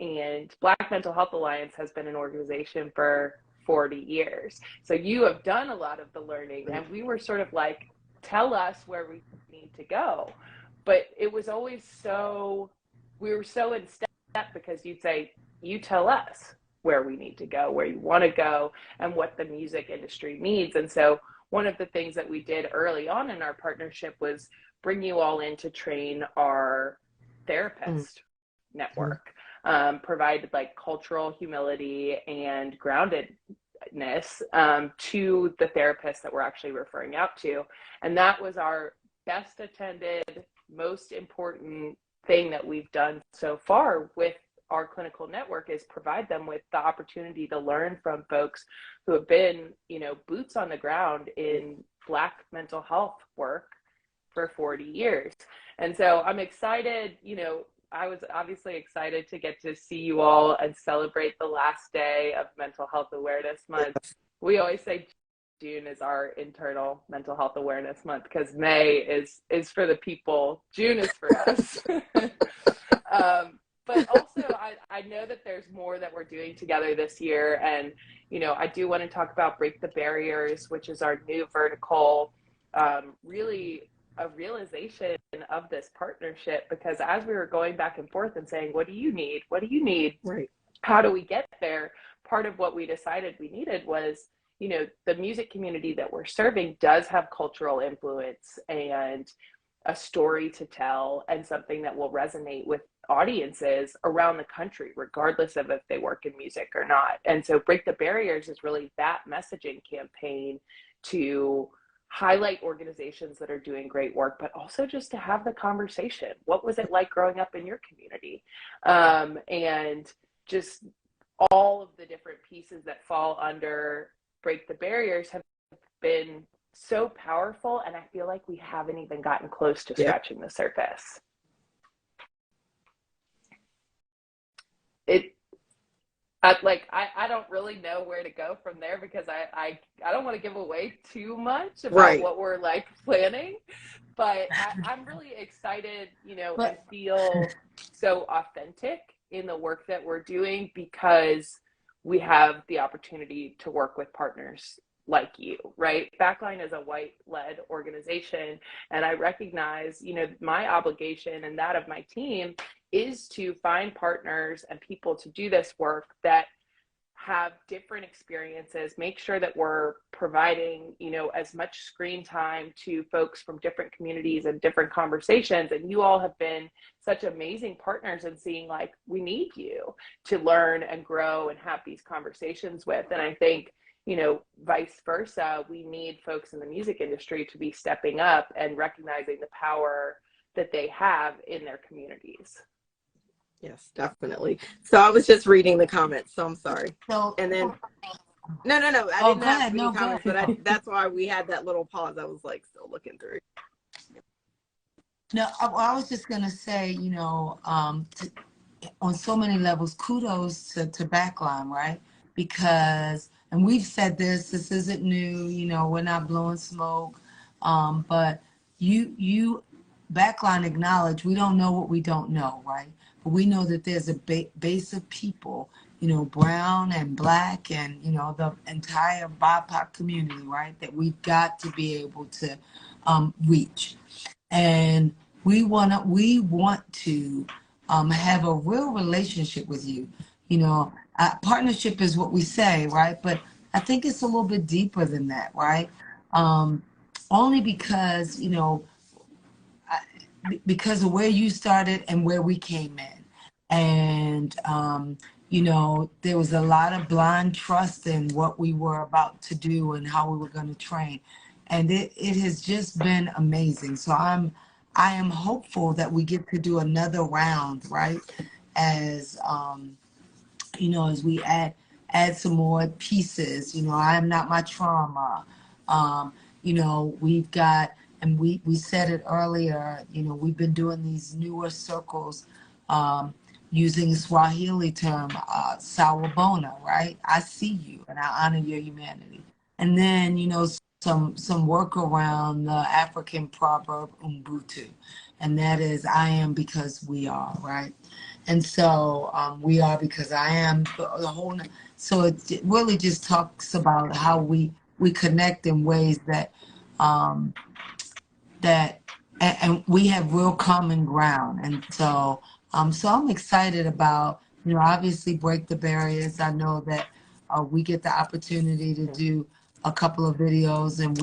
And Black Mental Health Alliance has been an organization for 40 years. So you have done a lot of the learning, and we were sort of like, tell us where we need to go. But it was always we were so in step, because you'd say, you tell us where we need to go, where you want to go, and what the music industry needs. And so one of the things that we did early on in our partnership was bring you all in to train our therapist network, provided like cultural humility and groundedness to the therapists that we're actually referring out to. And that was our best attended, most important thing that we've done so far with our clinical network, is provide them with the opportunity to learn from folks who have been, you know, boots on the ground in Black mental health work for 40 years. And so I'm excited, you know, I was obviously excited to get to see you all and celebrate the last day of Mental Health Awareness Month. We always say June is our internal mental health awareness month, because May is for the people, June is for us. But also, I know that there's more that we're doing together this year. And, you know, I do want to talk about Break the Barriers, which is our new vertical, really a realization of this partnership, because as we were going back and forth and saying, what do you need? What do you need? Right. How do we get there? Part of what we decided we needed was, you know, the music community that we're serving does have cultural influence and a story to tell, and something that will resonate with audiences around the country, regardless of if they work in music or not. And so Break the Barriers is really that messaging campaign to highlight organizations that are doing great work, but also just to have the conversation. What was it like growing up in your community? And just all of the different pieces that fall under Break the Barriers have been so powerful, and I feel like we haven't even gotten close to scratching the surface. I don't really know where to go from there, because I don't want to give away too much about what we're like planning, but I'm really excited, and feel so authentic in the work that we're doing, because we have the opportunity to work with partners like you, right? Backline is a white-led organization, and I recognize, my obligation and that of my team is to find partners and people to do this work that have different experiences, make sure that we're providing, as much screen time to folks from different communities and different conversations. And you all have been such amazing partners in seeing, like, we need you to learn and grow and have these conversations with. And I think, vice versa, we need folks in the music industry to be stepping up and recognizing the power that they have in their communities. Yes, definitely. So I was just reading the comments, so I'm sorry. So, and then, no, I didn't have any comments, but that's why we had that little pause. I was like still looking through. No, I was just gonna say, on so many levels, kudos to Backline, right? Because, and we've said this isn't new, we're not blowing smoke, but you Backline acknowledge we don't know what we don't know, right? But we know that there's a base of people, brown and black and, the entire BIPOC community, right? That we've got to be able to reach. And we want to have a real relationship with you. Partnership is what we say, right? But I think it's a little bit deeper than that, right? Only because, because of where you started and where we came in. And, there was a lot of blind trust in what we were about to do and how we were going to train. And it has just been amazing. So I am hopeful that we get to do another round, right? As, as we add some more pieces, I am not my trauma. We've got, and we said it earlier, we've been doing these newer circles, using Swahili term, sawubona, right? I see you and I honor your humanity. And then, some work around the African proverb Ubuntu, and that is I am because we are, right? And so we are because I am, the whole. So it really just talks about how we connect in ways that and we have real common ground. And so so I'm excited about, obviously Break the Barriers. I know that we get the opportunity to do a couple of videos, and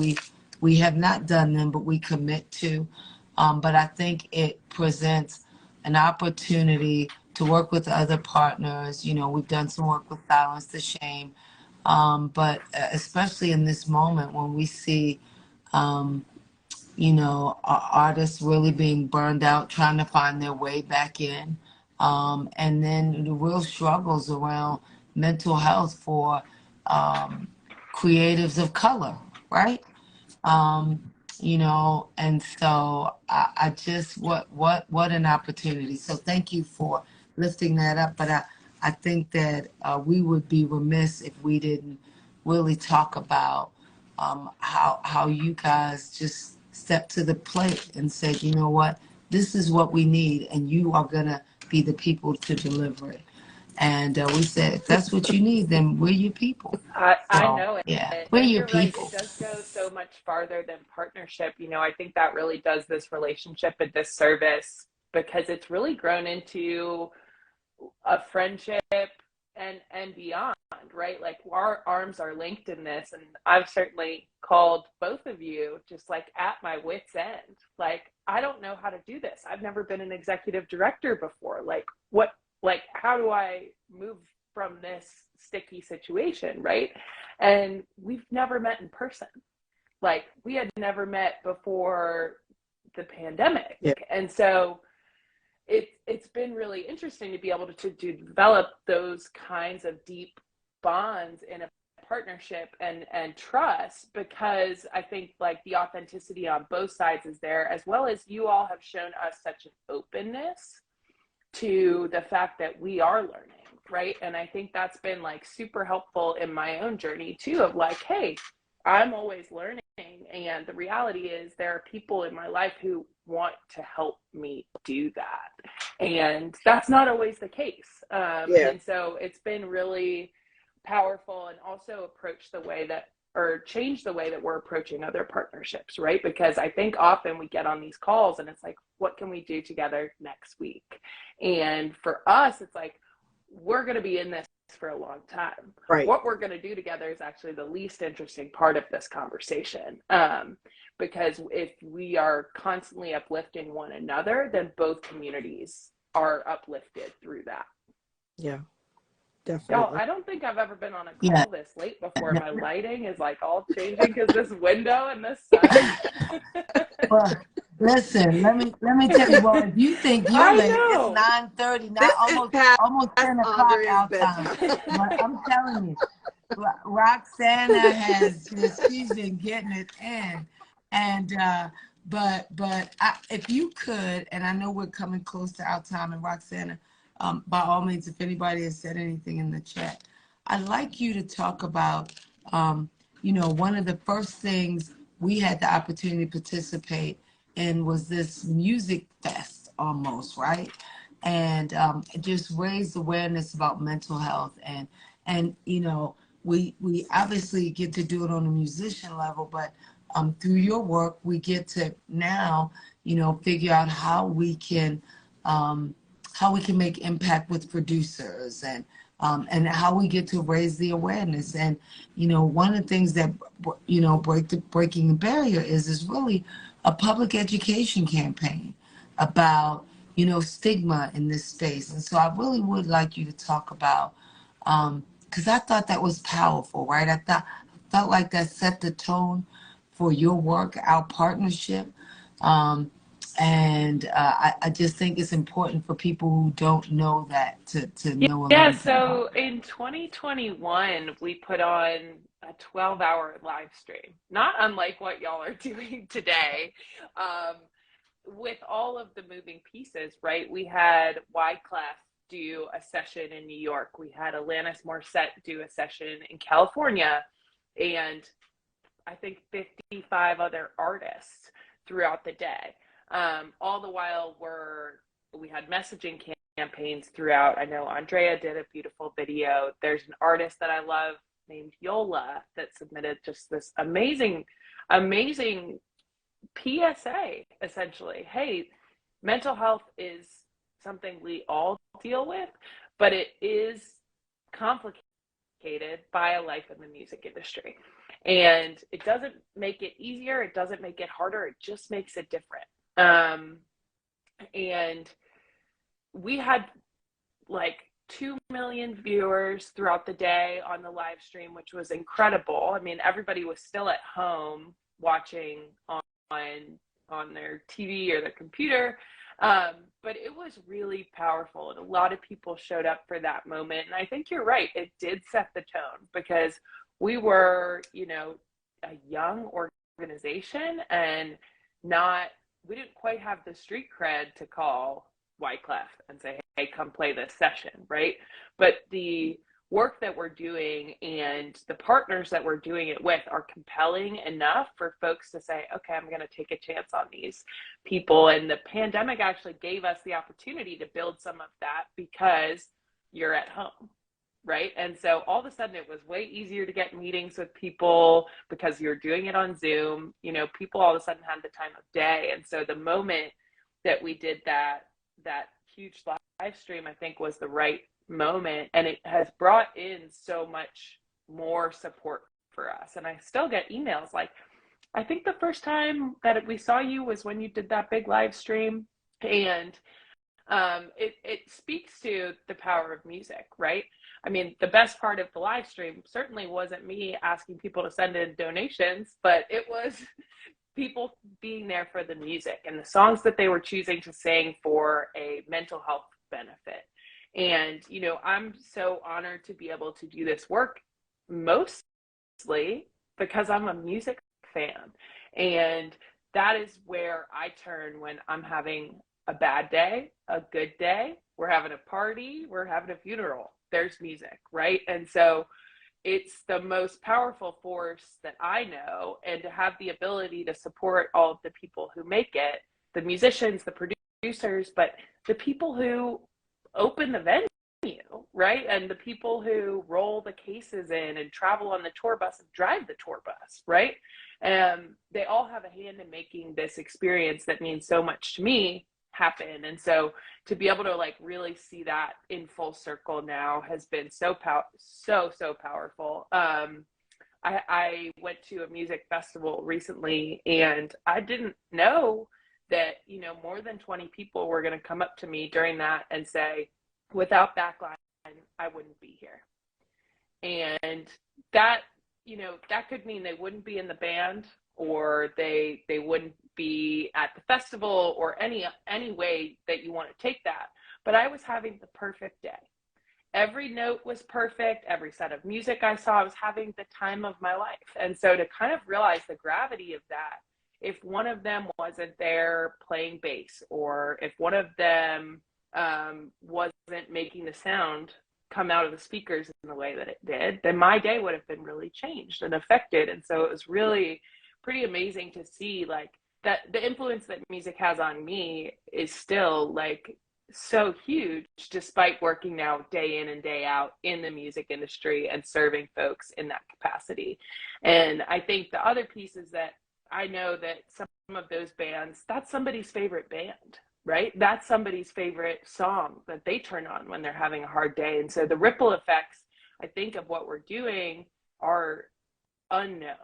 we have not done them, but we commit to. But I think it presents an opportunity to work with other partners. We've done some work with Silence the Shame, but especially in this moment when we see, artists really being burned out, trying to find their way back in, and then the real struggles around mental health for creatives of color, right? And so I just, what an opportunity. So thank you for lifting that up. But I think that we would be remiss if we didn't really talk about how you guys just stepped to the plate and said, you know what, this is what we need, and you are going to be the people to deliver it. And we said, if that's what you need, then we're your people. I know it. Yeah, we're and your you're people. Right. It does go so much farther than partnership. I think that really does this relationship a disservice, because it's really grown into a friendship and beyond, right? Like, our arms are linked in this. And I've certainly called both of you just like at my wit's end. Like, I don't know how to do this. I've never been an executive director before. How do I move from this sticky situation, right? And we've never met in person. Like, we had never met before the pandemic. Yeah. And so it's been really interesting to be able to develop those kinds of deep bonds in a partnership and trust, because I think like the authenticity on both sides is there, as well as you all have shown us such an openness to the fact that we are learning, right? And I think that's been like super helpful in my own journey too, of like, hey, I'm always learning, and the reality is there are people in my life who want to help me do that, and that's not always the case. And so it's been really powerful, and also approach the way that, or change the way that we're approaching other partnerships, right? Because I think often we get on these calls and it's like, what can we do together next week? And for us, it's like, we're going to be in this for a long time. Right. What we're going to do together is actually the least interesting part of this conversation. Because if we are constantly uplifting one another, then both communities are uplifted through that. Yeah. Y'all, Definitely. I don't think I've ever been on a call this late before. My lighting is like all changing because this window and this sun. Well, listen, let me tell you. Well, if you think you're late, it's 9:30, not almost 10 o'clock our time. But I'm telling you, Roxana she's been getting it in, and but if you could, and I know we're coming close to our time, and Roxana, by all means, if anybody has said anything in the chat, I'd like you to talk about, one of the first things we had the opportunity to participate in was this music fest almost, right? And it just raised awareness about mental health. And we obviously get to do it on a musician level, but through your work, we get to now, figure out how we can make impact with producers, and how we get to raise the awareness. And one of the things that breaking the barrier is really a public education campaign about stigma in this space. And so I really would like you to talk about, because I thought that was powerful, right? Felt like that set the tone for your work, our partnership. And I just think it's important for people who don't know that to know a little bit So in 2021, we put on a 12-hour live stream, not unlike what y'all are doing today, with all of the moving pieces, right? We had Wyclef do a session in New York. We had Alanis Morissette do a session in California, and I think 55 other artists throughout the day. All the while we had messaging campaigns throughout. I know Andrea did a beautiful video. There's an artist that I love named Yola that submitted just this amazing PSA, essentially. Hey, mental health is something we all deal with, but it is complicated by a life in the music industry. And it doesn't make it easier. It doesn't make it harder. It just makes it different. And we had like 2 million viewers throughout the day on the live stream, which was incredible. I mean, everybody was still at home watching on their TV or their computer. But it was really powerful, and a lot of people showed up for that moment. And I think you're right. It did set the tone, because we were, a young organization, and we didn't quite have the street cred to call Wyclef and say, hey, come play this session, right? But the work that we're doing and the partners that we're doing it with are compelling enough for folks to say, okay, I'm going to take a chance on these people. And the pandemic actually gave us the opportunity to build some of that, because you're at home, right? And so all of a sudden it was way easier to get meetings with people because you're doing it on Zoom. People all of a sudden had the time of day. And so the moment that we did that huge live stream, I think, was the right moment, and it has brought in so much more support for us. And I still get emails like, I think the first time that we saw you was when you did that big live stream. And it speaks to the power of music, right? I mean, the best part of the live stream certainly wasn't me asking people to send in donations, but it was people being there for the music and the songs that they were choosing to sing for a mental health benefit. And, I'm so honored to be able to do this work mostly because I'm a music fan. And that is where I turn when I'm having a bad day, a good day, we're having a party, we're having a funeral. There's music, right? And so it's the most powerful force that I know. And to have the ability to support all of the people who make it, the musicians, the producers, but the people who open the venue, right? And the people who roll the cases in and travel on the tour bus and drive the tour bus, right? They all have a hand in making this experience that means so much to me happen. And so to be able to like really see that in full circle now has been so powerful. I went to a music festival recently, and I didn't know that, you know, more than 20 people were going to come up to me during that and say, without Backline, I wouldn't be here. And that, you know, that could mean they wouldn't be in the band, or they wouldn't be at the festival, or any way that you want to take that. But I was having the perfect day. Every note was perfect. Every set of music I saw, I was having the time of my life. And so to kind of realize the gravity of that, if one of them wasn't there playing bass, or if one of them wasn't making the sound come out of the speakers in the way that it did, then my day would have been really changed and affected. And so it was really pretty amazing to see like that the influence that music has on me is still like so huge, despite working now day in and day out in the music industry and serving folks in that capacity. And I think the other piece is that I know that some of those bands, that's somebody's favorite band, right? That's somebody's favorite song that they turn on when they're having a hard day. And so the ripple effects, I think, of what we're doing are unknown.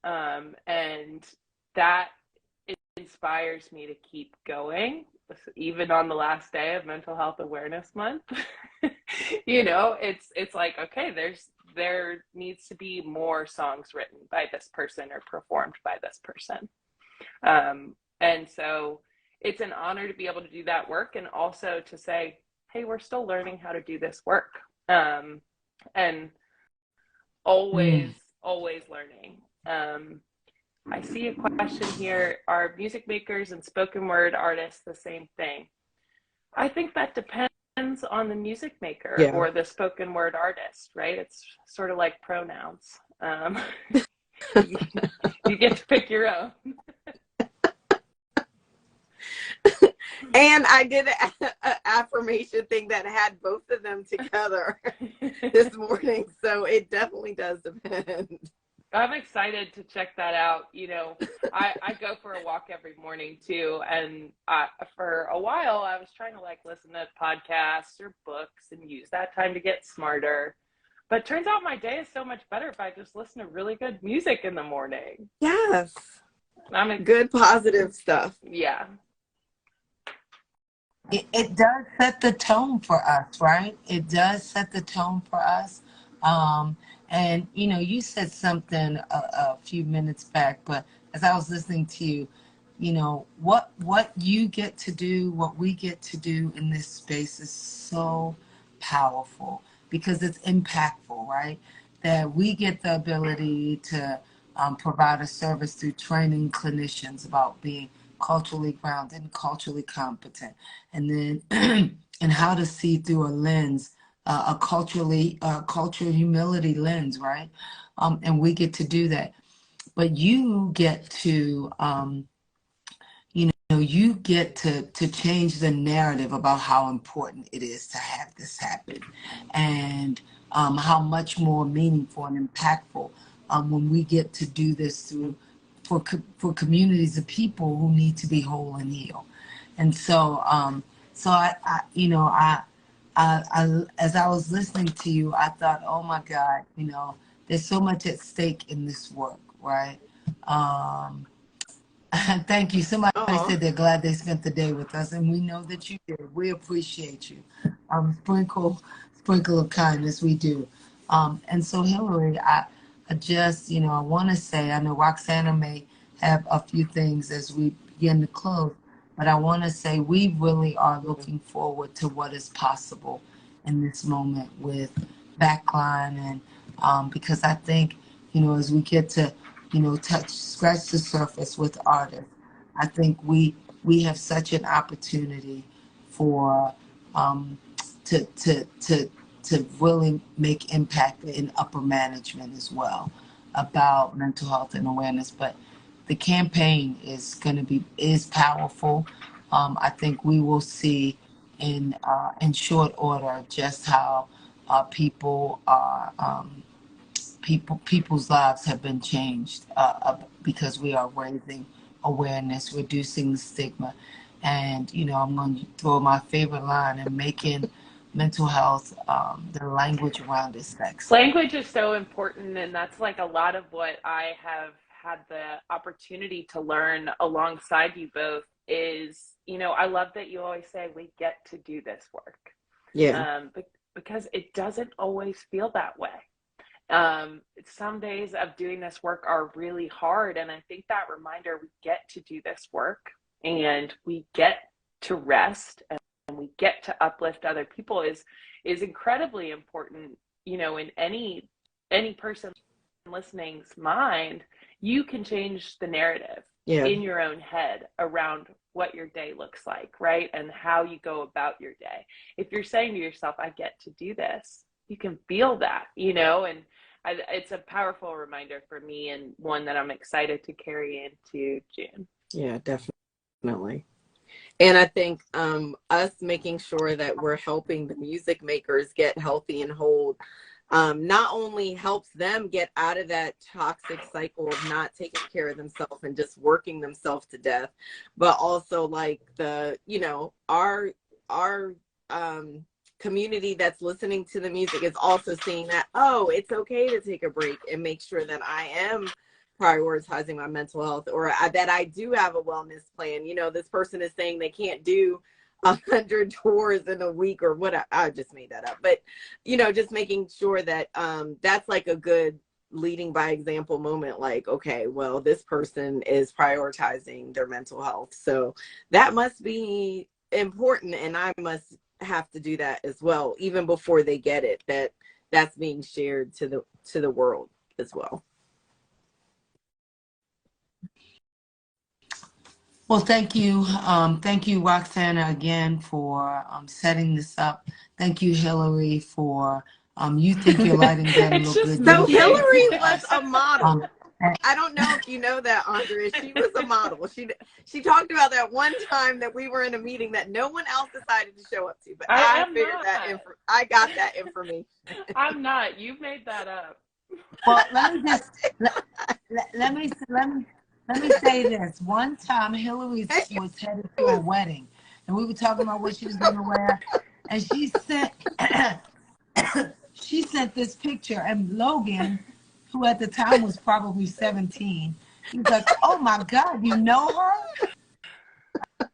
And that inspires me to keep going, even on the last day of Mental Health Awareness Month. You know, it's like, okay, there needs to be more songs written by this person or performed by this person. And so it's an honor to be able to do that work, and also to say, hey, we're still learning how to do this work. And always learning. I see a question here. Are music makers and spoken word artists the same thing? I think that depends on the music maker or the spoken word artist, right? It's sort of like pronouns. You get to pick your own. And I did an affirmation thing that had both of them together this morning. So it definitely does depend. I'm excited to check that out. You know, I go for a walk every morning too. And for a while, I was trying to like listen to podcasts or books and use that time to get smarter. But it turns out my day is so much better if I just listen to really good music in the morning. Yes. Good, positive stuff. Yeah. It does set the tone for us, right? It does set the tone for us. And, you know, you said something a few minutes back, but as I was listening to you, you know, what you get to do, what we get to do in this space is so powerful because it's impactful, right? That we get the ability to provide a service through training clinicians about being culturally grounded and culturally competent, and then and how to see through a lens, a cultural humility lens, right? And we get to do that. But you get to, you get to change the narrative about how important it is to have this happen, and how much more meaningful and impactful when we get to do this for communities of people who need to be whole and heal. And so, as I was listening to you, I thought, oh my God, you know, there's so much at stake in this work, right? Thank you. Somebody said they're glad they spent the day with us, and we know that you did. We appreciate you. Sprinkle of kindness, we do. And so, Hilary, I just, you know, I want to say, I know Roxana may have a few things as we begin to close, but I want to say we really are looking forward to what is possible in this moment with Backline, and because I think as we get to, scratch the surface with artists, I think we have such an opportunity for um, to really make impact in upper management as well about mental health and awareness. But the campaign is powerful. I think we will see in short order just how people's lives have been changed because we are raising awareness, reducing the stigma, and I'm going to throw my favorite line and making mental health the language around is sex. Language is so important, and that's like a lot of what I have had the opportunity to learn alongside you both is, I love that you always say we get to do this work. Yeah. Because it doesn't always feel that way. Some days of doing this work are really hard, and I think that reminder we get to do this work and we get to rest and we get to uplift other people is incredibly important. In any person listening's mind, you can change the narrative in your own head around what your day looks like, right? And how you go about your day. If you're saying to yourself, I get to do this, you can feel that, and it's a powerful reminder for me, and one that I'm excited to carry into June. Yeah, definitely. And I think us making sure that we're helping the music makers get healthy and whole not only helps them get out of that toxic cycle of not taking care of themselves and just working themselves to death, but also like our community that's listening to the music is also seeing that, oh, it's okay to take a break and make sure that I am prioritizing my mental health, or that I do have a wellness plan. This person is saying they can't do 100 tours in a week or what. I just made that up, but just making sure that that's like a good leading by example moment. Like, okay, well, this person is prioritizing their mental health, so that must be important, and I must have to do that as well, even before they get it. That's being shared to the world as well. Well, thank you. Thank you, Roxana, again for setting this up. Thank you, Hilary, for you think your lighting better look good. So Hilary was a model. I don't know if you know that, Andrea. She was a model. She talked about that one time that we were in a meeting that no one else decided to show up to, but I figured I got that information. I'm not. You made that up. Well, let me just let me say this. One time, Hillary was headed to a wedding, and we were talking about what she was going to wear, and she sent this picture, and Logan, who at the time was probably 17, he was like, "Oh my God, you know her?"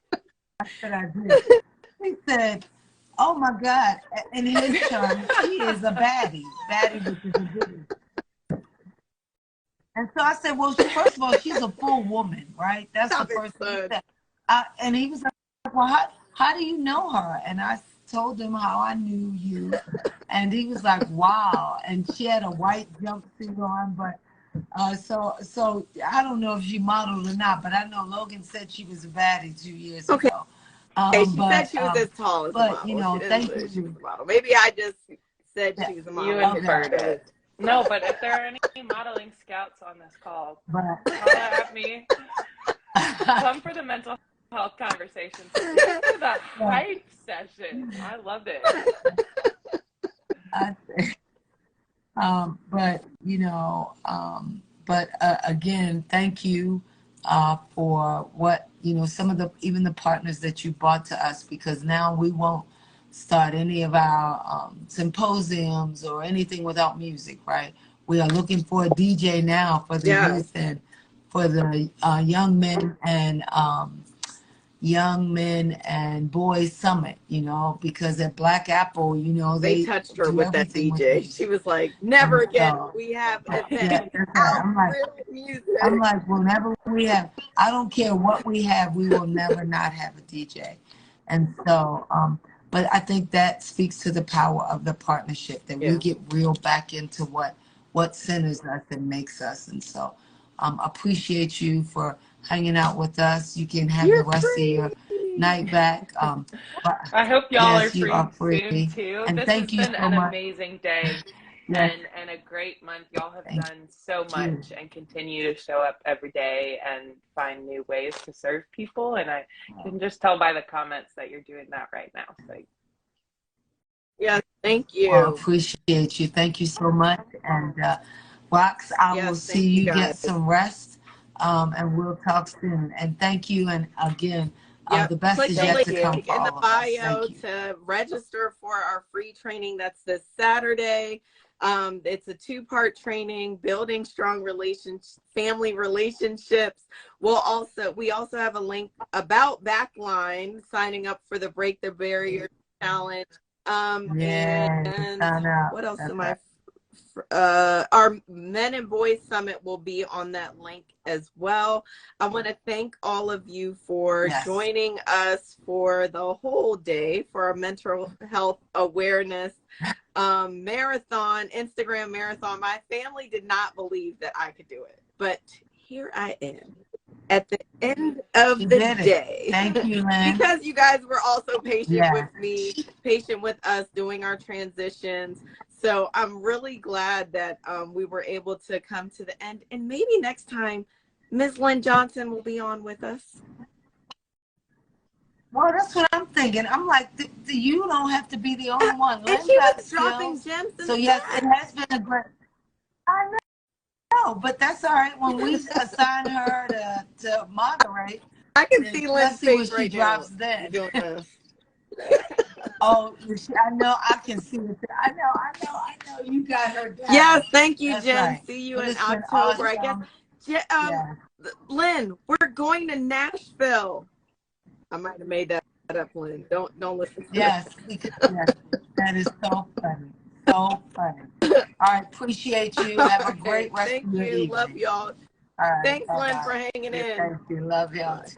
I said, "I did." He said, "Oh my God," in his term, she is a baddie, which is a goodie. And so I said, well, first of all, she's a full woman, right? That's the first thing he said. And he was like, well, how do you know her? And I told him how I knew you. And he was like, wow. And she had a white jumpsuit on. But so I don't know if she modeled or not, but I know Logan said she was a baddie 2 years ago. She said she was as tall as a model. Thank you. She was a model. Maybe I just said she was a model. You inferred it. No, but if there are any modeling scouts on this call, holla at me. Come for the mental health conversation. Come for the hype session. I love it. Again, thank you for what some of even the partners that you brought to us, because now we won't start any of our symposiums or anything without music, right? We are looking for a DJ now for the youth and for the young men and boys summit, because at Black Apple, they touched her with that DJ. She was like, never again. We have music. I'm like, whenever we have, I don't care what we have, we will never not have a DJ. And so, but I think that speaks to the power of the partnership, that we get real back into what what centers us and makes us. And so appreciate you for hanging out with us. You can have You're the rest of your free. night back. But I hope y'all are yes, you free are soon free. too. And This has thank you been so an much. amazing day Yes, and a great month. Y'all have thank done so you. much and continue to show up every day and find new ways to serve people. And I can just tell by the comments that you're doing that right now. So Yes, thank Well, you. appreciate you. Thank you so much. And Rox, I will Yes, see thank you you guys. get some rest. And we'll talk soon. And thank you. And again, Yep. the best Click is the yet link to come for in the all of us. bio Thank you. to register for our free training. That's this Saturday. It's a 2-part training, building strong family relationships. We also have a link about Backline, signing up for the Break the Barrier Challenge. Yeah, And what else am I? Our Men and Boys Summit will be on that link as well. I want to thank all of you for joining us for the whole day for our mental health awareness marathon, Instagram marathon. My family did not believe that I could do it, but here I am at the end of the day. Thank you, Lynn. Because you guys were also patient with me, patient with us doing our transitions. So I'm really glad that we were able to come to the end. And maybe next time, Ms. Lynn Johnson will be on with us. Well, that's what I'm thinking. I'm like, you don't have to be the only one. And she was dropping gems. So yes, it has been a great. I know, but that's all right. When we assign her to moderate, I can see Lynn's face right now. Drops then. Doing this. Oh, I know. I can see it. I know. You got her down. Yes, thank you, That's Jen. right. See you But in October. Awesome. I guess. Lynn, we're going to Nashville. I might have made that up, Lynn. Don't listen to that. Yes, that is so funny. So funny. All right, appreciate you. Have a great rest of your evening. Love y'all. All right, thanks, bye-bye. Lynn, for hanging in. Thank you. Love y'all. Bye.